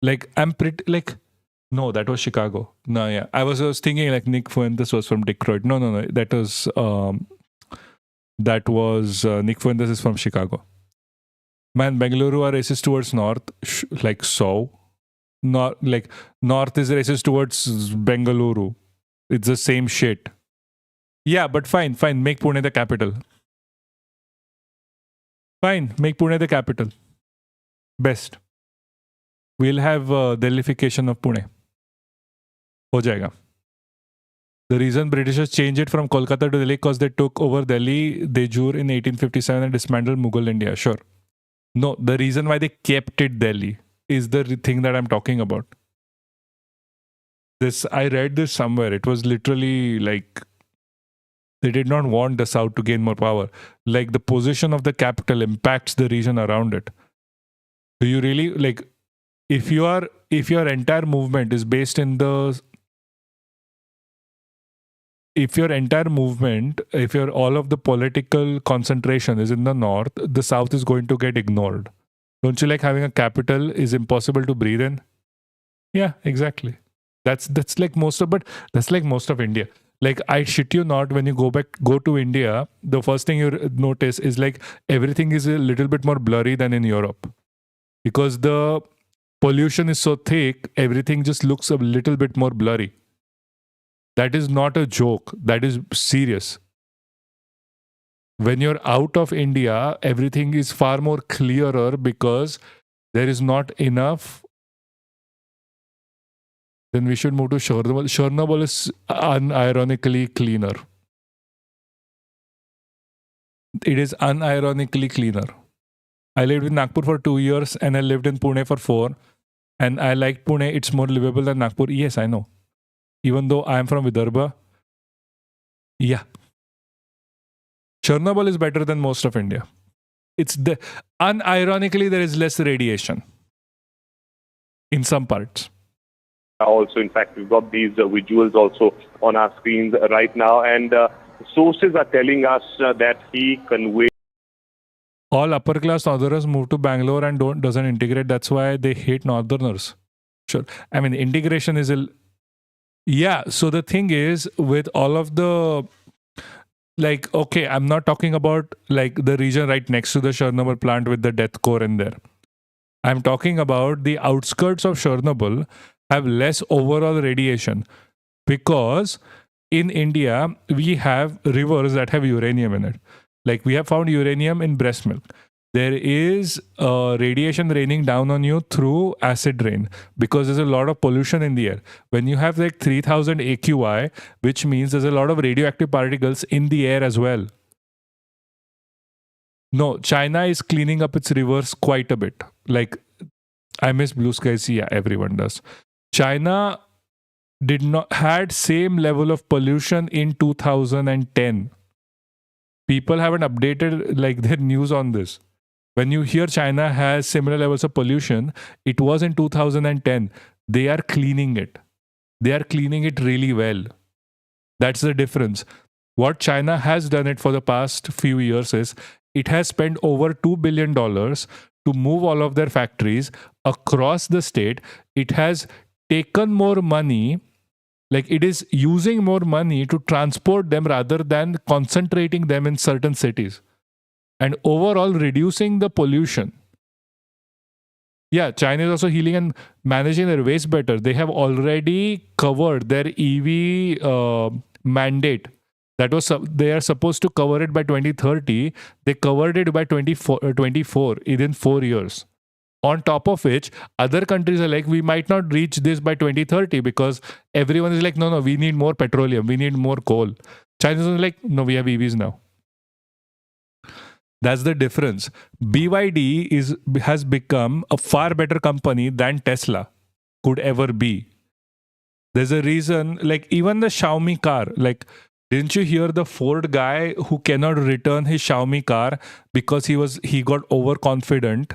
Like, I'm pretty, like, no, that was Chicago. No, yeah. I was thinking, like, Nick Fuentes was from Detroit. No. That was Nick Fuentes is from Chicago. Man, Bengaluru are racist towards North. Like, so. Not, like, North is racist towards Bengaluru. It's the same shit. Yeah, but fine. Make Pune the capital. Fine, make Pune the capital. Best. We'll have Delhification of Pune. Ho jayega. The reason Britishers changed it from Kolkata to Delhi because they took over Delhi de jure in 1857 and dismantled Mughal India. Sure. No, the reason why they kept it Delhi is the thing that I'm talking about. I read this somewhere. It was literally like, they did not want the South to gain more power. Like, the position of the capital impacts the region around it. Do you really, like, if your entire movement is based in the... If your entire movement, all of the political concentration is in the north, the south is going to get ignored. Don't you like having a capital is impossible to breathe in? Yeah, exactly. That's like most of India. Like, I shit you not, when you go to India, the first thing you notice is like everything is a little bit more blurry than in Europe. Because the pollution is so thick, everything just looks a little bit more blurry. That is not a joke. That is serious. When you're out of India, everything is far more clearer because there is not enough. Then we should move to Chernobyl. Chernobyl is unironically cleaner. it is unironically cleaner. I lived in Nagpur for 2 years and I lived in Pune for 4. And I liked Pune. It's more livable than Nagpur. Yes, I know. Even though I am from Vidarbha. Yeah. Chernobyl is better than most of India. Unironically, there is less radiation in some parts. Also, in fact, we've got these visuals also on our screens right now, and sources are telling us that he conveyed. All upper class northerners move to Bangalore and doesn't integrate. That's why they hate northerners. Sure. I mean, integration is yeah. So the thing is, with all of the, like, okay, I'm not talking about like the region right next to the Chernobyl plant with the death core in there. I'm talking about the outskirts of Chernobyl have less overall radiation because in India, we have rivers that have uranium in it. Like we have found uranium in breast milk. There is radiation raining down on you through acid rain because there's a lot of pollution in the air. When you have like 3000 AQI, which means there's a lot of radioactive particles in the air as well. No, China is cleaning up its rivers quite a bit. Like, I miss blue skies. Yeah, everyone does. China had same level of pollution in 2010. People haven't updated like their news on this. When you hear China has similar levels of pollution, it was in 2010. They are cleaning it. They are cleaning it really well. That's the difference. What China has done it for the past few years is it has spent over $2 billion to move all of their factories across the state. It has taken more money, like it is using more money to transport them rather than concentrating them in certain cities and overall reducing the pollution. Yeah, China is also healing and managing their waste better. They have already covered their EV mandate. That was they are supposed to cover it by 2030. They covered it by 24 within 4 years. On top of which, other countries are like, we might not reach this by 2030 because everyone is like, no, we need more petroleum, we need more coal. China is like, no, we have EVs now. That's the difference. BYD has become a far better company than Tesla could ever be. There's a reason, like even the Xiaomi car, like, didn't you hear the Ford guy who cannot return his Xiaomi car because he got overconfident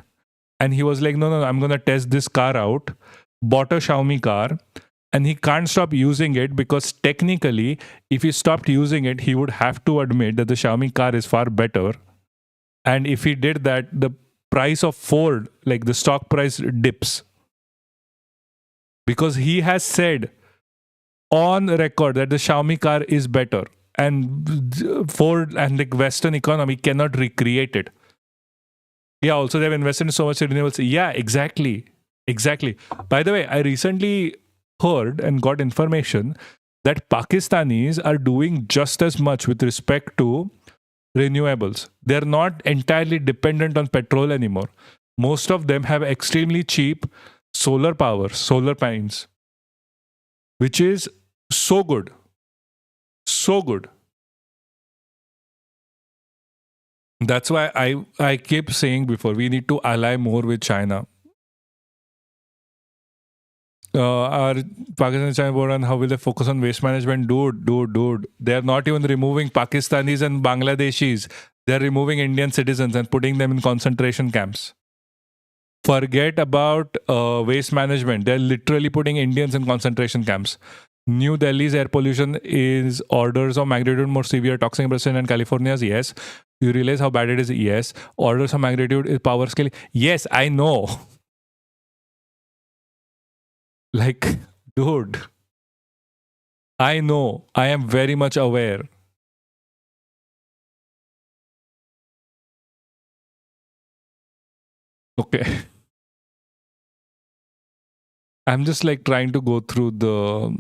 and he was like, no, I'm going to test this car out, bought a Xiaomi car, and he can't stop using it because technically, if he stopped using it, he would have to admit that the Xiaomi car is far better. And if he did that, the price of Ford, like the stock price, dips. Because he has said on record that the Xiaomi car is better. And Ford and the Western economy cannot recreate it. Yeah, also they've invested in so much renewables. Yeah, exactly. By the way, I recently heard and got information that Pakistanis are doing just as much with respect to renewables. They're not entirely dependent on petrol anymore. Most of them have extremely cheap solar power, solar panels, which is so good. So good. That's why I keep saying before, we need to ally more with China. Our Pakistan and China board, and how will they focus on waste management? Dude. They're not even removing Pakistanis and Bangladeshis. They're removing Indian citizens and putting them in concentration camps. Forget about waste management. They're literally putting Indians in concentration camps. New Delhi's air pollution is orders of magnitude more severe. Toxic emission in California's, yes. You realize how bad it is? Yes. Orders of magnitude is power scale. Yes, I know. Like, dude, I know. I am very much aware. Okay. I'm just like trying to go through the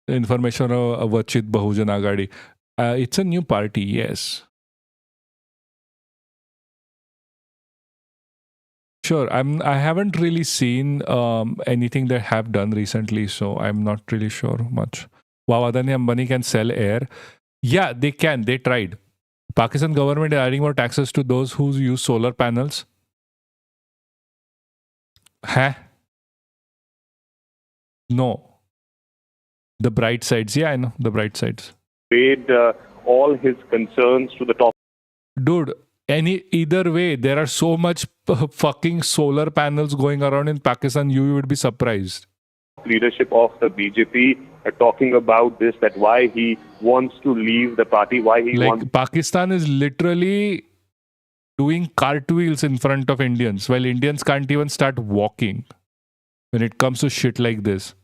information of Vachit Bahujan Agadi. It's a new party, yes. Sure. I haven't really seen anything they have done recently, so I'm not really sure much. Wow, Adani Ambani can sell air. Yeah, they can. They tried. Pakistan government is adding more taxes to those who use solar panels. Huh? No. The bright sides. Yeah, I know. The bright sides. Made all his concerns to the top Dude, either way, there are so much fucking solar panels going around in Pakistan, you would be surprised. leadership of the BJP, talking about this, that why he wants to leave the party, why he Like, wants. Pakistan is literally doing cartwheels in front of Indians, while Indians can't even start walking when it comes to shit like this.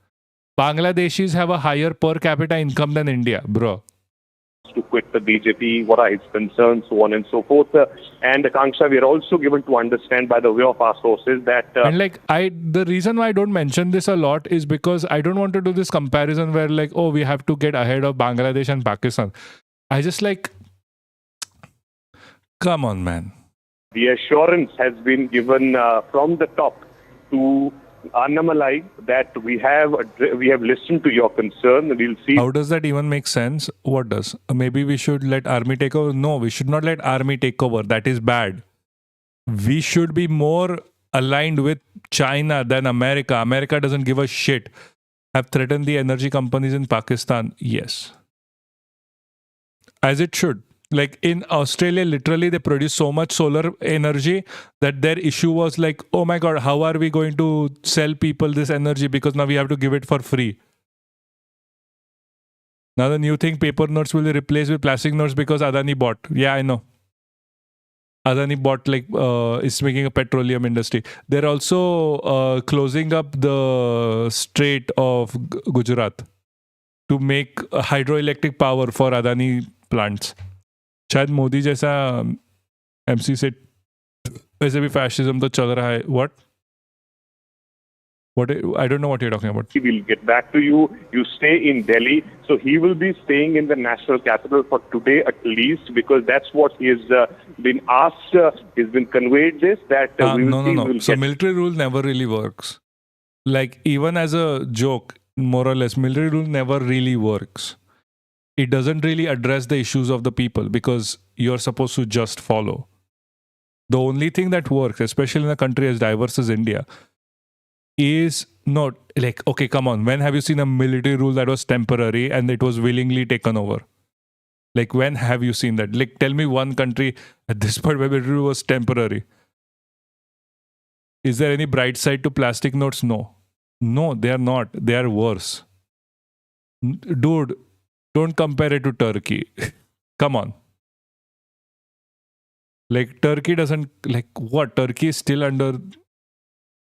Bangladeshis have a higher per capita income than India, bro. To quit the BJP, what are his concerns, so on and so forth. And Akanksha, we are also given to understand by the way of our sources that And like, the reason why I don't mention this a lot is because I don't want to do this comparison where like, oh, we have to get ahead of Bangladesh and Pakistan. I just like, come on, man. the assurance has been given from the top to Annamalai that we have listened to your concern. We'll see. How does that even make sense? What does? Maybe we should let army take over? No, we should not let army take over. That is bad. We should be more aligned with China than America. America doesn't give a shit. Have threatened the energy companies in Pakistan? Yes. As it should. Like in Australia, literally they produce so much solar energy that their issue was like, oh my God, how are we going to sell people this energy? Because now we have to give it for free. Now the new thing, paper notes will be replaced with plastic notes because Adani bought. Yeah, I know. Adani bought is making a petroleum industry. They're also closing up the Strait of Gujarat to make hydroelectric power for Adani plants. शायद मोदी जैसा MC से वैसे भी fascism तो चल रहा है what I don't know what you're talking about. We'll get back to you. You stay in Delhi. So he will be staying in the national capital for today at least, because that's what he has been asked. He's been conveyed this, that we will see. No. So military rule never really works. Like even as a joke, more or less, military rule never really works. It doesn't really address the issues of the people because you're supposed to just follow. The only thing that works, especially in a country as diverse as India, is not like, okay, come on, when have you seen a military rule that was temporary and it was willingly taken over? Like, when have you seen that? Like, tell me one country at this point where military rule was temporary. Is there any bright side to plastic notes? No, they are not. They are worse. Dude, don't compare it to Turkey. Come on. Like, Turkey doesn't, like, what? Turkey is still under...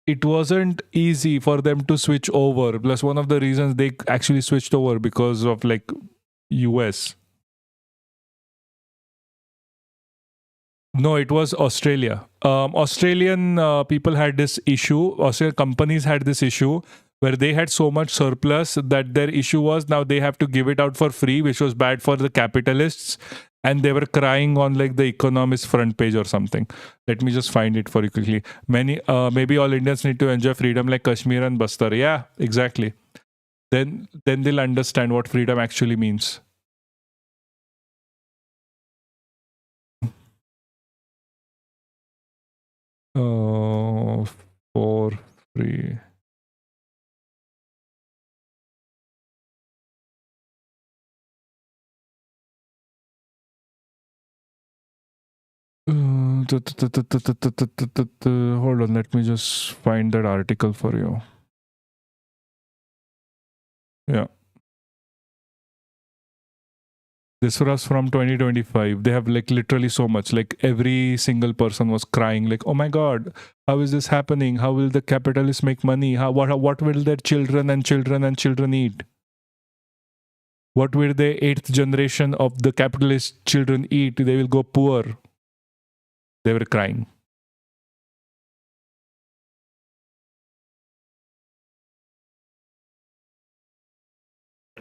It wasn't easy for them to switch over. Plus, one of the reasons they actually switched over because of, like, US. No, it was Australia. Australian people had this issue. Australian companies had this issue where they had so much surplus that their issue was now they have to give it out for free, which was bad for the capitalists. And they were crying on like the Economist front page or something. Let me just find it for you quickly. Maybe all Indians need to enjoy freedom like Kashmir and Bastar. Yeah, exactly. Then they'll understand what freedom actually means. For free. Hold on, let me just find that article for you. Yeah. This was from 2025. They have like literally so much. Like every single person was crying like, oh my God, how is this happening? How will the capitalists make money? What will their children and children eat? What will the 8th generation of the capitalist children eat? They will go poor. They were crying.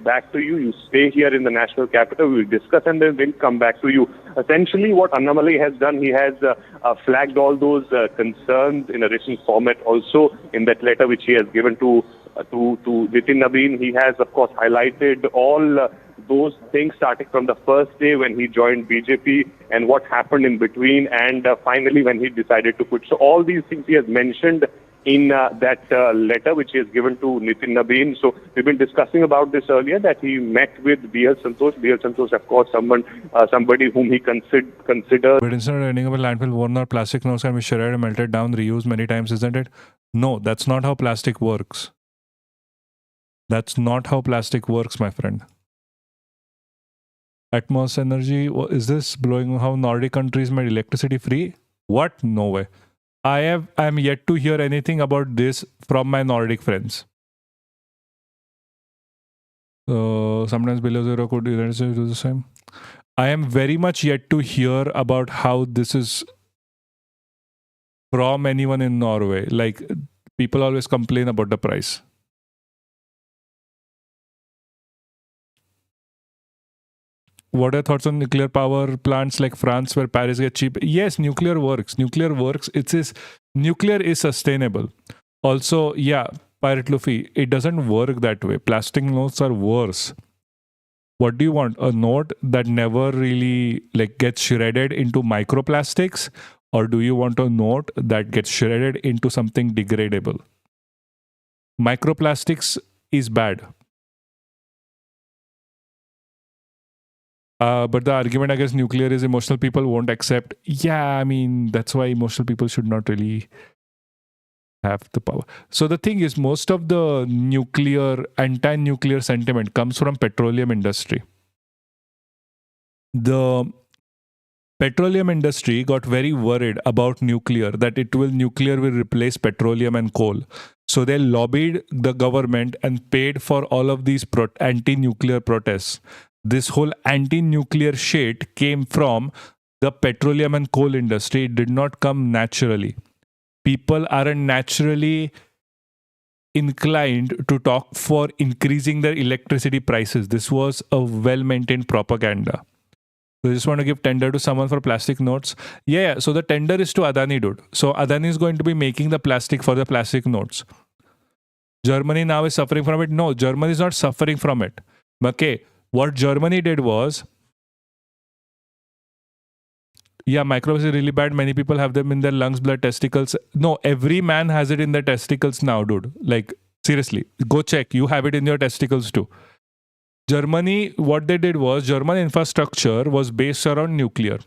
Back to you. You stay here in the national capital. We'll discuss and then we'll come back to you. Essentially, what Annamalai has done, he has flagged all those concerns in a written format also in that letter which he has given to Nitin Nabin. He has, of course, highlighted all those things starting from the first day when he joined BJP and what happened in between, and finally when he decided to quit. So all these things he has mentioned in that letter which he has given to Nitin Nabin. So we've been discussing about this earlier, that he met with B.L. Santosh. B.L. Santosh, of course, somebody whom he considers. But instead of ending up in landfill, worn out plastic notes can be shredded and melted down, reused many times, isn't it? No, that's not how plastic works. That's not how plastic works, my friend. Atmos energy, is this blowing how Nordic countries made electricity free? What? No way. I am yet to hear anything about this from my Nordic friends. Sometimes below zero could do the same. I am very much yet to hear about how this is from anyone in Norway. Like, people always complain about the price. What are your thoughts on nuclear power plants like France where Paris gets cheap? Yes, nuclear works. Nuclear works. Nuclear is sustainable. Also, yeah, Pirate Luffy, it doesn't work that way. Plastic notes are worse. What do you want? A note that never really gets shredded into microplastics? Or do you want a note that gets shredded into something degradable? Microplastics is bad. But the argument against nuclear is emotional people won't accept. Yeah, I mean, that's why emotional people should not really have the power. So the thing is, most of the anti-nuclear sentiment comes from petroleum industry. The petroleum industry got very worried about nuclear, that nuclear will replace petroleum and coal. So they lobbied the government and paid for all of these anti-nuclear protests. This whole anti-nuclear shit came from the petroleum and coal industry. It did not come naturally. People aren't naturally inclined to talk for increasing their electricity prices. This was a well-maintained propaganda. So I just want to give tender to someone for plastic notes. Yeah, so the tender is to Adani, dude. So Adani is going to be making the plastic for the plastic notes. Germany now is suffering from it. No, Germany is not suffering from it. Okay. What Germany did was, microbes is really bad. Many people have them in their lungs, blood, testicles. No, every man has it in their testicles now, dude. Seriously, go check. You have it in your testicles too. Germany, what they did was, German infrastructure was based around nuclear.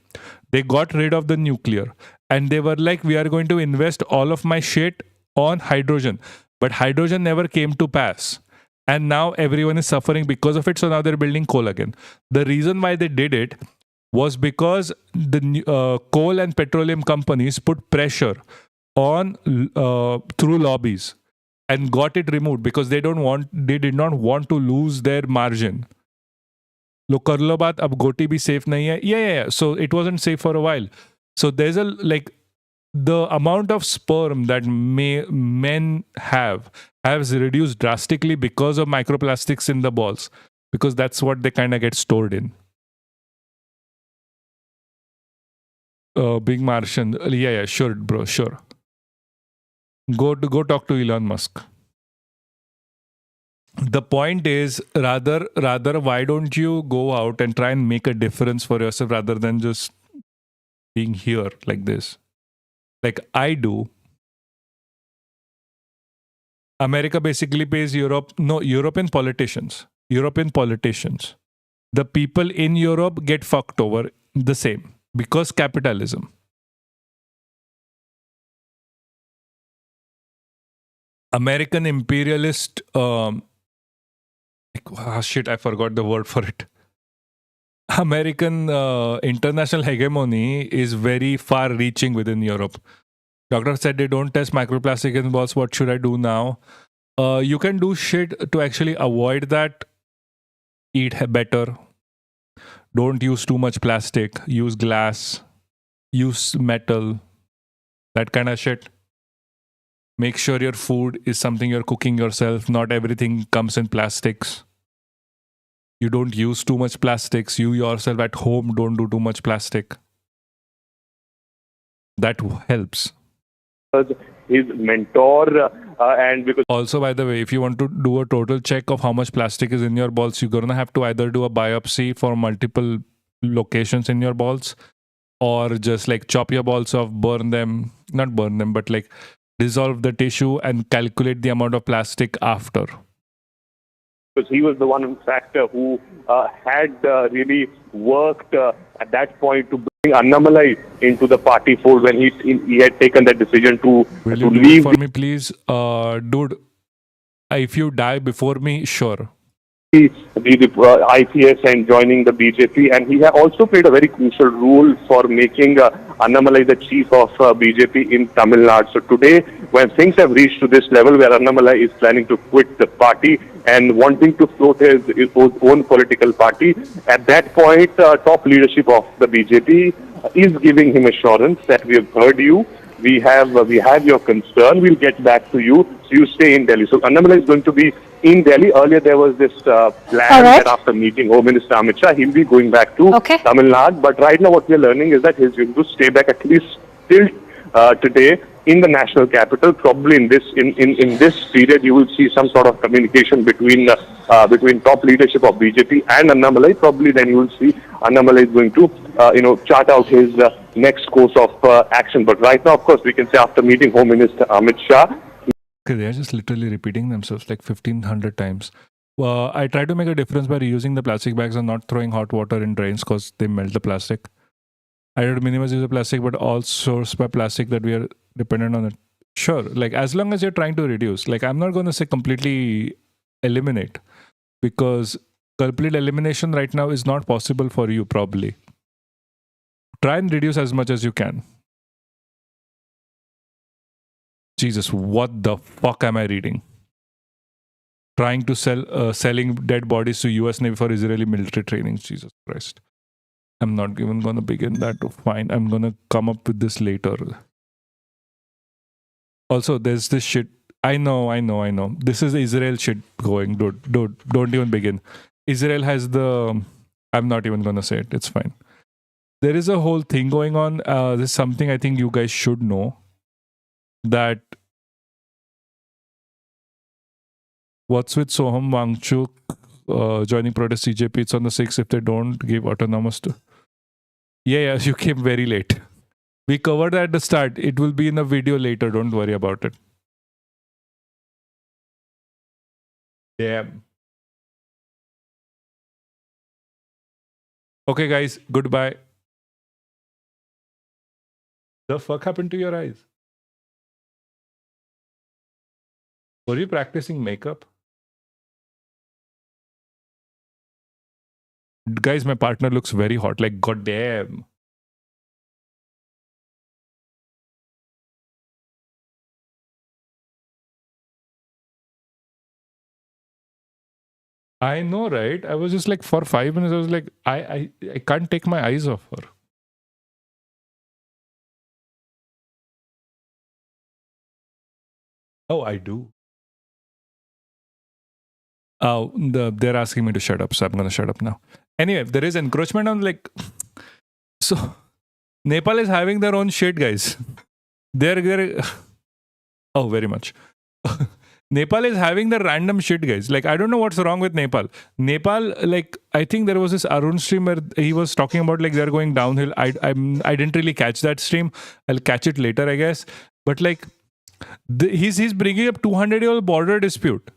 They got rid of the nuclear. And they were like, we are going to invest all of my shit on hydrogen. But hydrogen never came to pass. And now everyone is suffering because of it. So now they're building coal again. The reason why they did it was because the coal and petroleum companies put pressure on through lobbies and got it removed because they did not want to lose their margin. Lo kar lo baat, ab goti bhi safe nahi hai. Yeah. So it wasn't safe for a while. So there's the amount of sperm that men has reduced drastically because of microplastics in the balls, because that's what they kind of get stored in. Big Martian. Yeah, sure, bro, sure. Go talk to Elon Musk. The point is, rather, why don't you go out and try and make a difference for yourself rather than just being here like this? Like I do. America basically pays European politicians. The people in Europe get fucked over the same because capitalism. American imperialist, I forgot the word for it. American international hegemony is very far reaching within Europe. Doctor said they don't test microplastic in balls. What should I do now? You can do shit to actually avoid that. Eat better. Don't use too much plastic. Use glass. Use metal. That kind of shit. Make sure your food is something you're cooking yourself. Not everything comes in plastics. You don't use too much plastics. You yourself at home don't do too much plastic. That helps. His mentor and because Also, by the way, if you want to do a total check of how much plastic is in your balls, you're gonna have to either do a biopsy for multiple locations in your balls, or just like chop your balls off, burn them, not burn them, but like dissolve the tissue and calculate the amount of plastic after. he was the one, in fact, who had really worked at that point to bring Annamalai into the party fold when he had taken that decision to Will you do leave it for me, please? Dude, if you die before me, sure. the IPS and joining the BJP, and he also played a very crucial role for making Annamalai the chief of BJP in Tamil Nadu. So today, when things have reached to this level where Annamalai is planning to quit the party and wanting to float his own political party, at that point, top leadership of the BJP is giving him assurance that we have heard you. We have your concern. We'll get back to you. So you stay in Delhi. So Annamalai is going to be in Delhi. Earlier there was this plan that after meeting Home Minister Amit Shah, he'll be going back to Tamil Nadu. But right now what we are learning is that he's going to stay back at least till today in the national capital. Probably in this period you will see some sort of communication between top leadership of BJP and Annamalai. Probably then you will see Annamalai is going to chart out his next course of action. But right now, of course, we can say after meeting Home Minister Amit Shah. Okay, they are just literally repeating themselves like 1500 times. I try to make a difference by reusing the plastic bags and not throwing hot water in drains because they melt the plastic. I try to minimize use of plastic, but all sourced by plastic that we are dependent on it. Sure, like as long as you're trying to reduce, like I'm not going to say completely eliminate, because complete elimination right now is not possible for you probably. Try and reduce as much as you can. Jesus, what the fuck am I reading? Trying to selling dead bodies to US Navy for Israeli military training. Jesus Christ. I'm not even going to begin that. Fine, I'm going to come up with this later. Also, there's this shit. I know. This is Israel shit going. Dude, don't even begin. Israel has the... I'm not even going to say it. It's fine. There is a whole thing going on. This is something I think you guys should know. That what's with Sonam, Wangchuk joining protest CJP? It's on the 6th if they don't give autonomous to... Yeah, you came very late. We covered that at the start. It will be in a video later. Don't worry about it. Damn. Okay, guys. Goodbye. The fuck happened to your eyes? Were you practicing makeup? Guys, my partner looks very hot. Like, goddamn. I know, right? I was just like, for 5 minutes, I was like, I can't take my eyes off her. Oh, I do. Oh, they're asking me to shut up, so I'm going to shut up now. Anyway, there is encroachment on like... So, Nepal is having their own shit, guys. They're... Oh, very much. Nepal is having the random shit, guys. Like, I don't know what's wrong with Nepal. Nepal, like, I think there was this Arun stream where he was talking about like they're going downhill. I didn't really catch that stream. I'll catch it later, I guess. But like, he's bringing up 200-year-old border dispute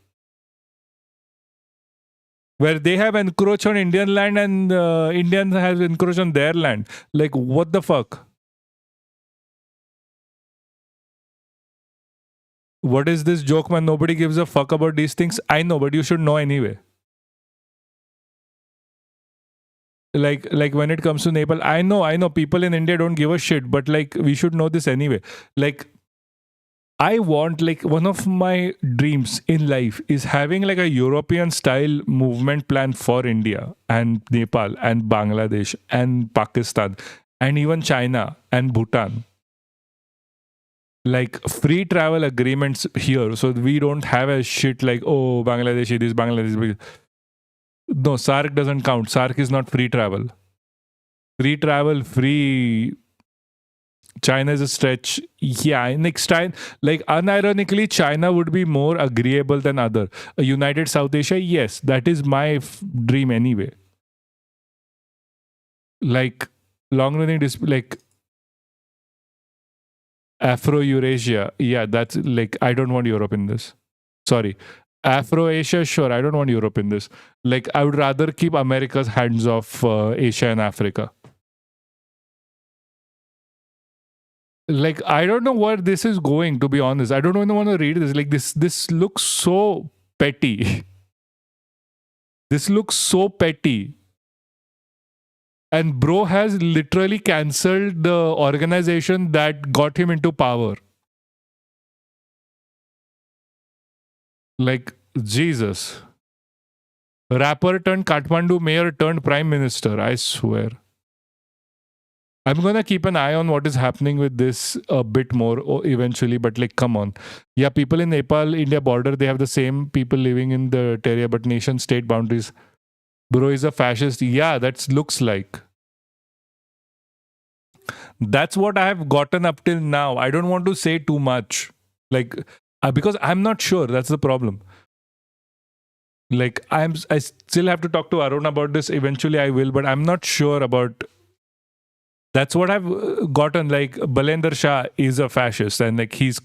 where they have encroached on Indian land and Indians have encroached on their land. Like, what the fuck? What is this joke, man? Nobody gives a fuck about these things. I know, but you should know anyway. Like when it comes to Nepal, I know people in India don't give a shit, but like we should know this anyway. Like, I want, like, one of my dreams in life is having like a European style movement plan for India and Nepal and Bangladesh and Pakistan and even China and Bhutan. Like free travel agreements here, so we don't have a shit like, oh, Bangladesh this, Bangladesh. No, SARC doesn't count. SARC is not free travel. Free travel, free... China is a stretch. yeah, next time, like unironically, China would be more agreeable than other. A united South Asia, yes, that is my dream anyway. Like long running like Afro-Eurasia, yeah, that's like, I don't want Europe in this. Sorry. Afro-Asia, sure, I don't want Europe in this. Like, I would rather keep America's hands off Asia and Africa. Like, I don't know where this is going, to be honest. I don't even want to read this. Like, this looks so petty. This looks so petty. And bro has literally cancelled the organization that got him into power. Like, Jesus. Rapper turned Kathmandu mayor turned prime minister, I swear. I'm gonna keep an eye on what is happening with this a bit more eventually, but like, come on. Yeah, people in Nepal, India border, they have the same people living in the area, but nation state boundaries. Bro is a fascist. Yeah, that looks like. That's what I have gotten up till now. I don't want to say too much. Like, because I'm not sure. That's the problem. Like, I still have to talk to Arun about this. Eventually I will, but I'm not sure about. That's what I've gotten. Like, Balender Shah is a fascist, and like he's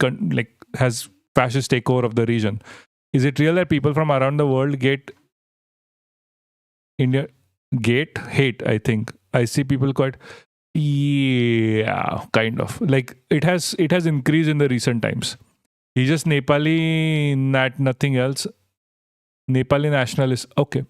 has fascist takeover of the region. Is it real that people from around the world hate? I think I see people quite. Yeah, kind of. Like, it has increased in the recent times. He's just Nepali, nothing else. Nepali nationalist. Okay.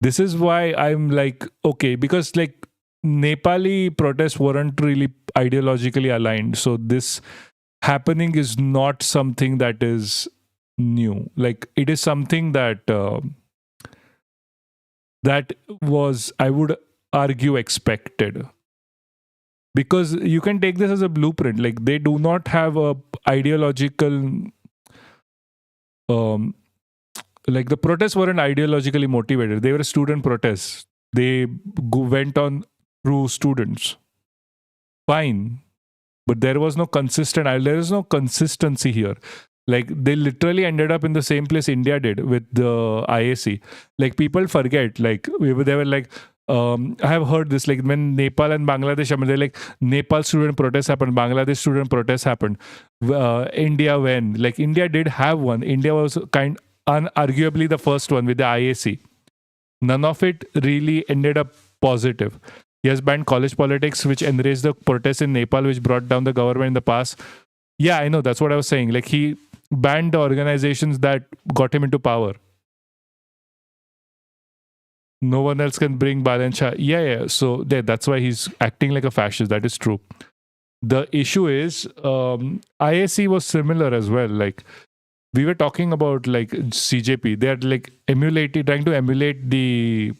This is why I'm like, okay, because like Nepali protests weren't really ideologically aligned. So this happening is not something that is new. Like, it is something that that was, I would argue, expected. Because you can take this as a blueprint. Like, they do not have a ideological like, the protests weren't ideologically motivated. They were student protests. They went on through students. Fine. But there was no there is no consistency here. Like, they literally ended up in the same place India did with the IAC. Like, people forget. Like, they were like, I have heard this, like, when Nepal and Bangladesh, I mean, they're like, Nepal student protests happened, Bangladesh student protests happened. India, when? Like, India did have one. India was unarguably the first one with the IAC. None of it really ended up positive. He has banned college politics, which enraged the protests in Nepal, which brought down the government in the past. Yeah, I know. That's what I was saying. Like, he banned the organizations that got him into power. No one else can bring Shah. Yeah. So that's why he's acting like a fascist. That is true. The issue is, IAC was similar as well. Like, we were talking about like CJP. They're like trying to emulate the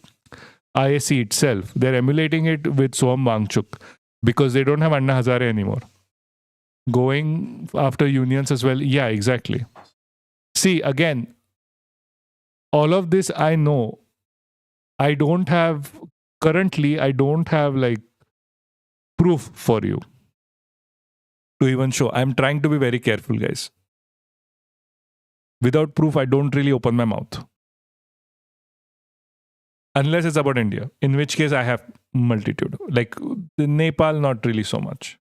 IAC itself. They're emulating it with Sonam Wangchuk because they don't have Anna Hazare anymore. Going after unions as well. Yeah, exactly. See, again, all of this I know. I don't have like proof for you to even show. I'm trying to be very careful, guys. Without proof, I don't really open my mouth. Unless it's about India, in which case I have multitude. Like, Nepal, not really so much.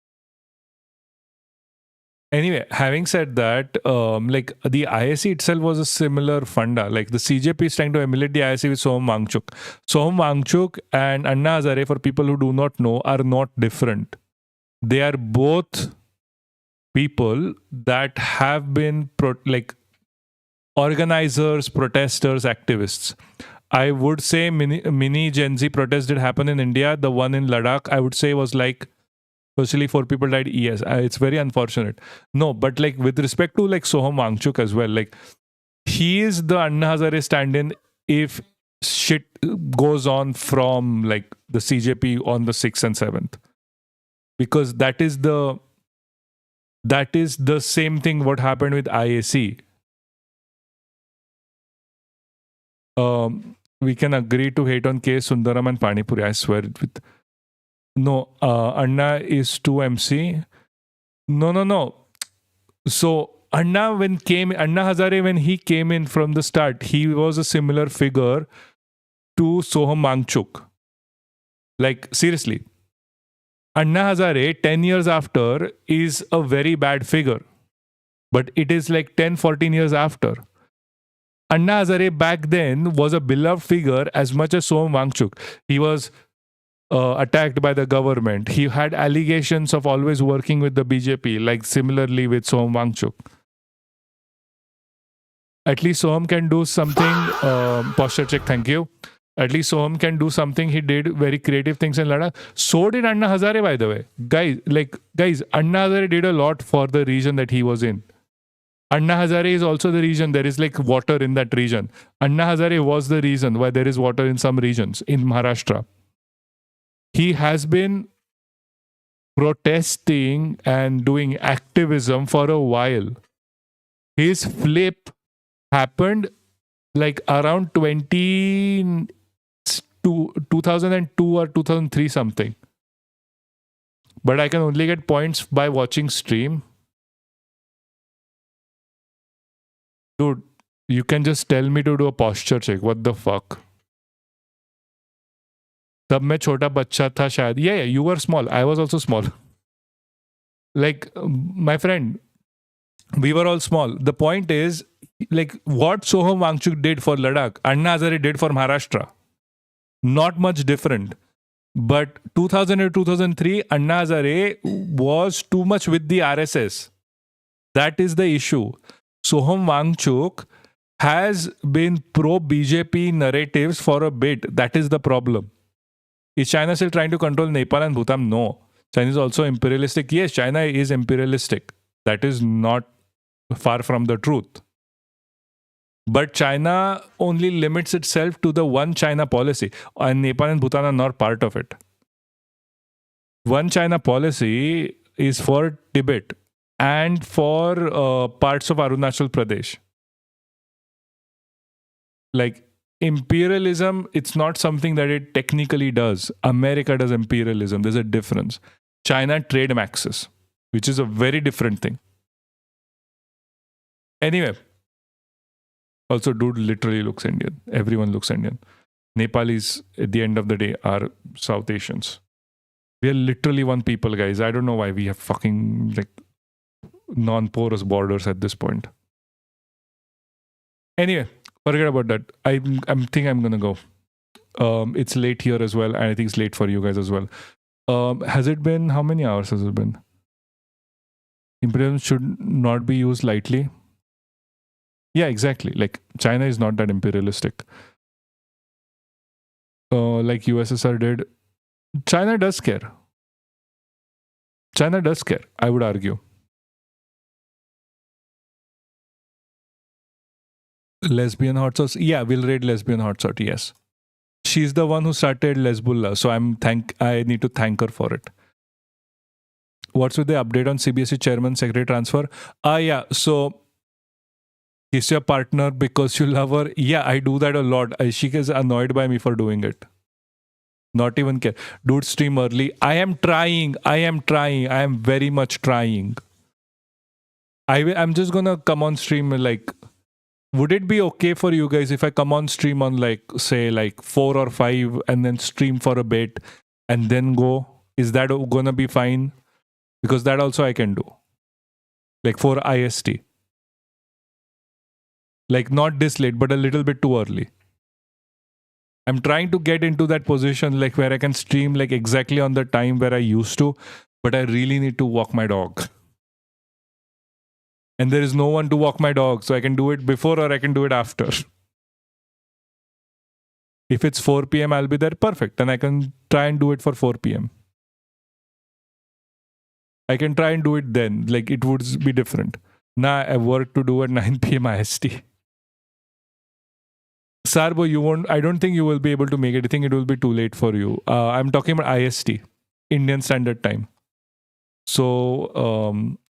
Anyway, having said that, like, the IAC itself was a similar funda. Like, the CJP is trying to emulate the IAC with Sonam Wangchuk. Sonam Wangchuk and Anna Hazare, for people who do not know, are not different. They are both people that have been like organizers, protesters, activists. I would say mini Gen Z protests did happen in India. The one in Ladakh, I would say, was like, especially 4 people died. Yes, it's very unfortunate. No, but like, with respect to like Sonam Wangchuk as well, like, he is the Anna Hazare stand-in if shit goes on from like the CJP on the 6th and 7th. Because that is the same thing what happened with IAC. We can agree to hate on K. Sundaram and Panipuri. I swear. No, Anna is 2MC. No. So Anna Hazare, when he came in from the start, he was a similar figure to Soham Wangchuk. Like, seriously. Anna Hazare, 10 years after, is a very bad figure. But it is like 10, 14 years after. Anna Hazare back then was a beloved figure as much as Soham Wangchuk. He was attacked by the government. He had allegations of always working with the BJP, like similarly with Soham Wangchuk. At least Soham can do something. Posture check, thank you. At least Soham can do something. He did very creative things in Ladakh. So did Anna Hazare, by the way. Guys, Anna Hazare did a lot for the region that he was in. Anna Hazare is also the region. There is like water in that region. Anna Hazare was the reason why there is water in some regions in Maharashtra. He has been protesting and doing activism for a while. His flip happened like around 2002 or 2003 something. But I can only get points by watching stream. Dude, you can just tell me to do a posture check. What the fuck? तब मैं छोटा बच्चा था शायद. Yeah, you were small. I was also small. Like, my friend, we were all small. The point is, like, what Soham Wangchuk did for Ladakh, Anna Hazare did for Maharashtra. Not much different. But 2000 or 2003, Anna Hazare was too much with the RSS. That is the issue. Soham Wangchuk has been pro-BJP narratives for a bit. That is the problem. Is China still trying to control Nepal and Bhutan? No. China is also imperialistic. Yes, China is imperialistic. That is not far from the truth. But China only limits itself to the one China policy. And Nepal and Bhutan are not part of it. One China policy is for Tibet and for parts of Arunachal Pradesh. Like, imperialism, it's not something that it technically does. America does imperialism. There's a difference. China trade maxes, which is a very different thing. Anyway, also, dude literally looks Indian. Everyone looks Indian. Nepalis, at the end of the day, are South Asians. We are literally one people, guys. I don't know why we have fucking like non-porous borders at this point. Anyway, forget about that. I think I'm gonna go. It's late here as well, and I think it's late for you guys as well. Has it been, how many hours has it been? Imperialism should not be used lightly. Yeah, exactly. Like, China is not that imperialistic. Like USSR did. China does care. China does care, I would argue. Lesbian hot sauce? Yeah, we'll raid lesbian hot sauce, yes. She's the one who started Lesbullah, so I need to thank her for it. What's with the update on CBSE chairman secretary transfer? Yeah, so kiss your partner because you love her. Yeah, I do that a lot. She gets annoyed by me for doing it. Not even care. Dude, stream early. I am trying. I am very much trying. I'm just gonna come on stream like, would it be okay for you guys if I come on stream on like, say like 4 or 5 and then stream for a bit and then go? Is that gonna be fine? Because that also I can do. Like for IST. Like not this late, but a little bit too early. I'm trying to get into that position like where I can stream like exactly on the time where I used to, but I really need to walk my dog. And there is no one to walk my dog, so I can do it before or I can do it after. If it's 4 p.m., I'll be there. Perfect. And I can try and do it for 4 p.m. I can try and do it then. Like it would be different. Now I have work to do at 9 p.m. IST. Sarbo, you won't. I don't think you will be able to make it. I think it will be too late for you. I'm talking about IST, Indian Standard Time. So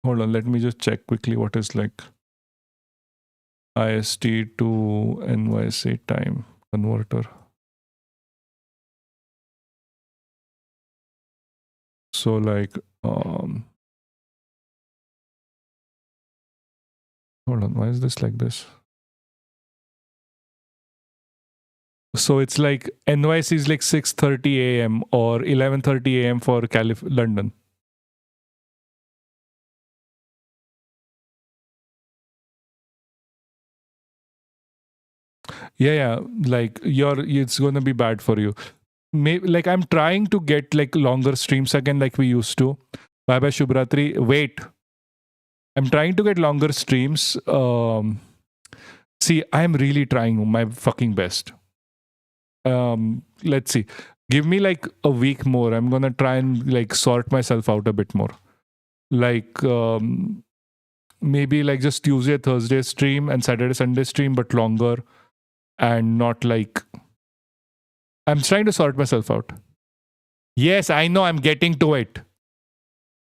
hold on. Let me just check quickly what is like IST to NYC time converter. So like on. Why is this like this? So it's like NYC is like 6:30 a.m. or 11:30 a.m. for London. Yeah, like it's gonna be bad for you. Maybe like I'm trying to get like longer streams again, like we used to. Bye bye Shubhratri. Wait, I'm trying to get longer streams. See, I'm really trying my fucking best. Let's see. Give me like a week more. I'm gonna try and like sort myself out a bit more. Like maybe like just Tuesday, Thursday stream and Saturday, Sunday stream, but longer. And not like I'm trying to sort myself out. Yes, I know, I'm getting to it.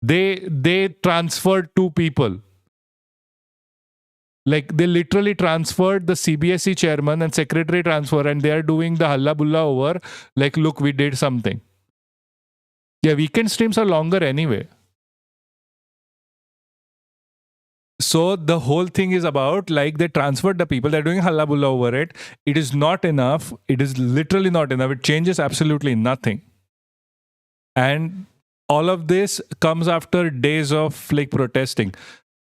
They transferred 2 people. Like they literally transferred the CBSE chairman and secretary transfer, and they are doing the halla bulla over. Like, look, we did something. Yeah, weekend streams are longer anyway. So the whole thing is about like they transferred the people, they're doing halla bulla over it. It is not enough. It is literally not enough. It changes absolutely nothing. And all of this comes after days of like protesting.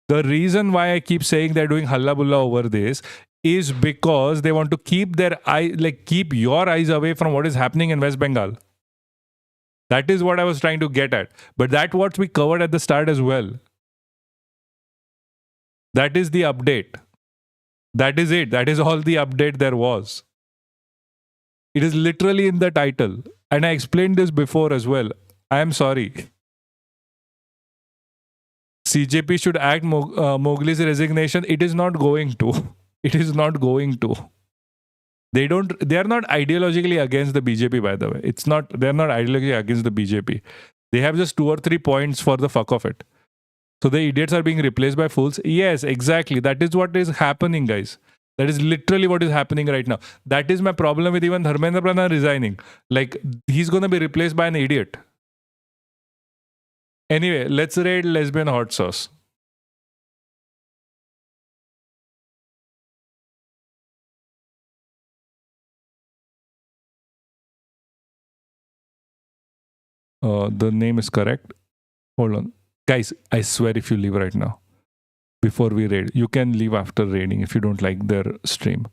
The reason why I keep saying they're doing halla bulla over this is because they want to keep keep your eyes away from what is happening in West Bengal. That is what I was trying to get at. But that's what we covered at the start as well. That is the update. That is it. That is all the update there was. It is literally in the title. And I explained this before as well. I am sorry. CJP should act Mowgli's resignation. It is not going to. It is not going to. They are not ideologically against the BJP, by the way. They're not ideologically against the BJP. They have just 2 or 3 points for the fuck of it. So the idiots are being replaced by fools. Yes, exactly. That is what is happening, guys. That is literally what is happening right now. That is my problem with even Dharmendra Pradhan resigning. Like, he's going to be replaced by an idiot. Anyway, let's raid lesbian hot sauce. The name is correct. Hold on. Guys, I swear if you leave right now, before we raid, you can leave after raiding if you don't like their stream.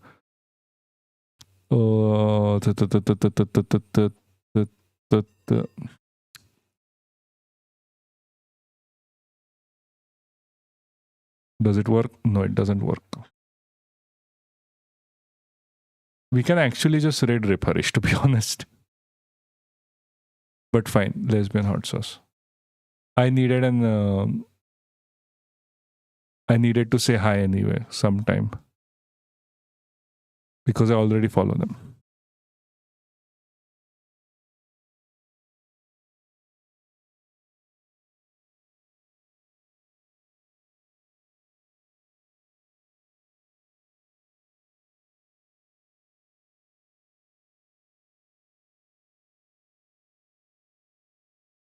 Does it work? No, it doesn't work. We can actually just raid Rip Harish, to be honest. But fine, lesbian hot sauce. I needed to say hi anyway sometime because I already follow them.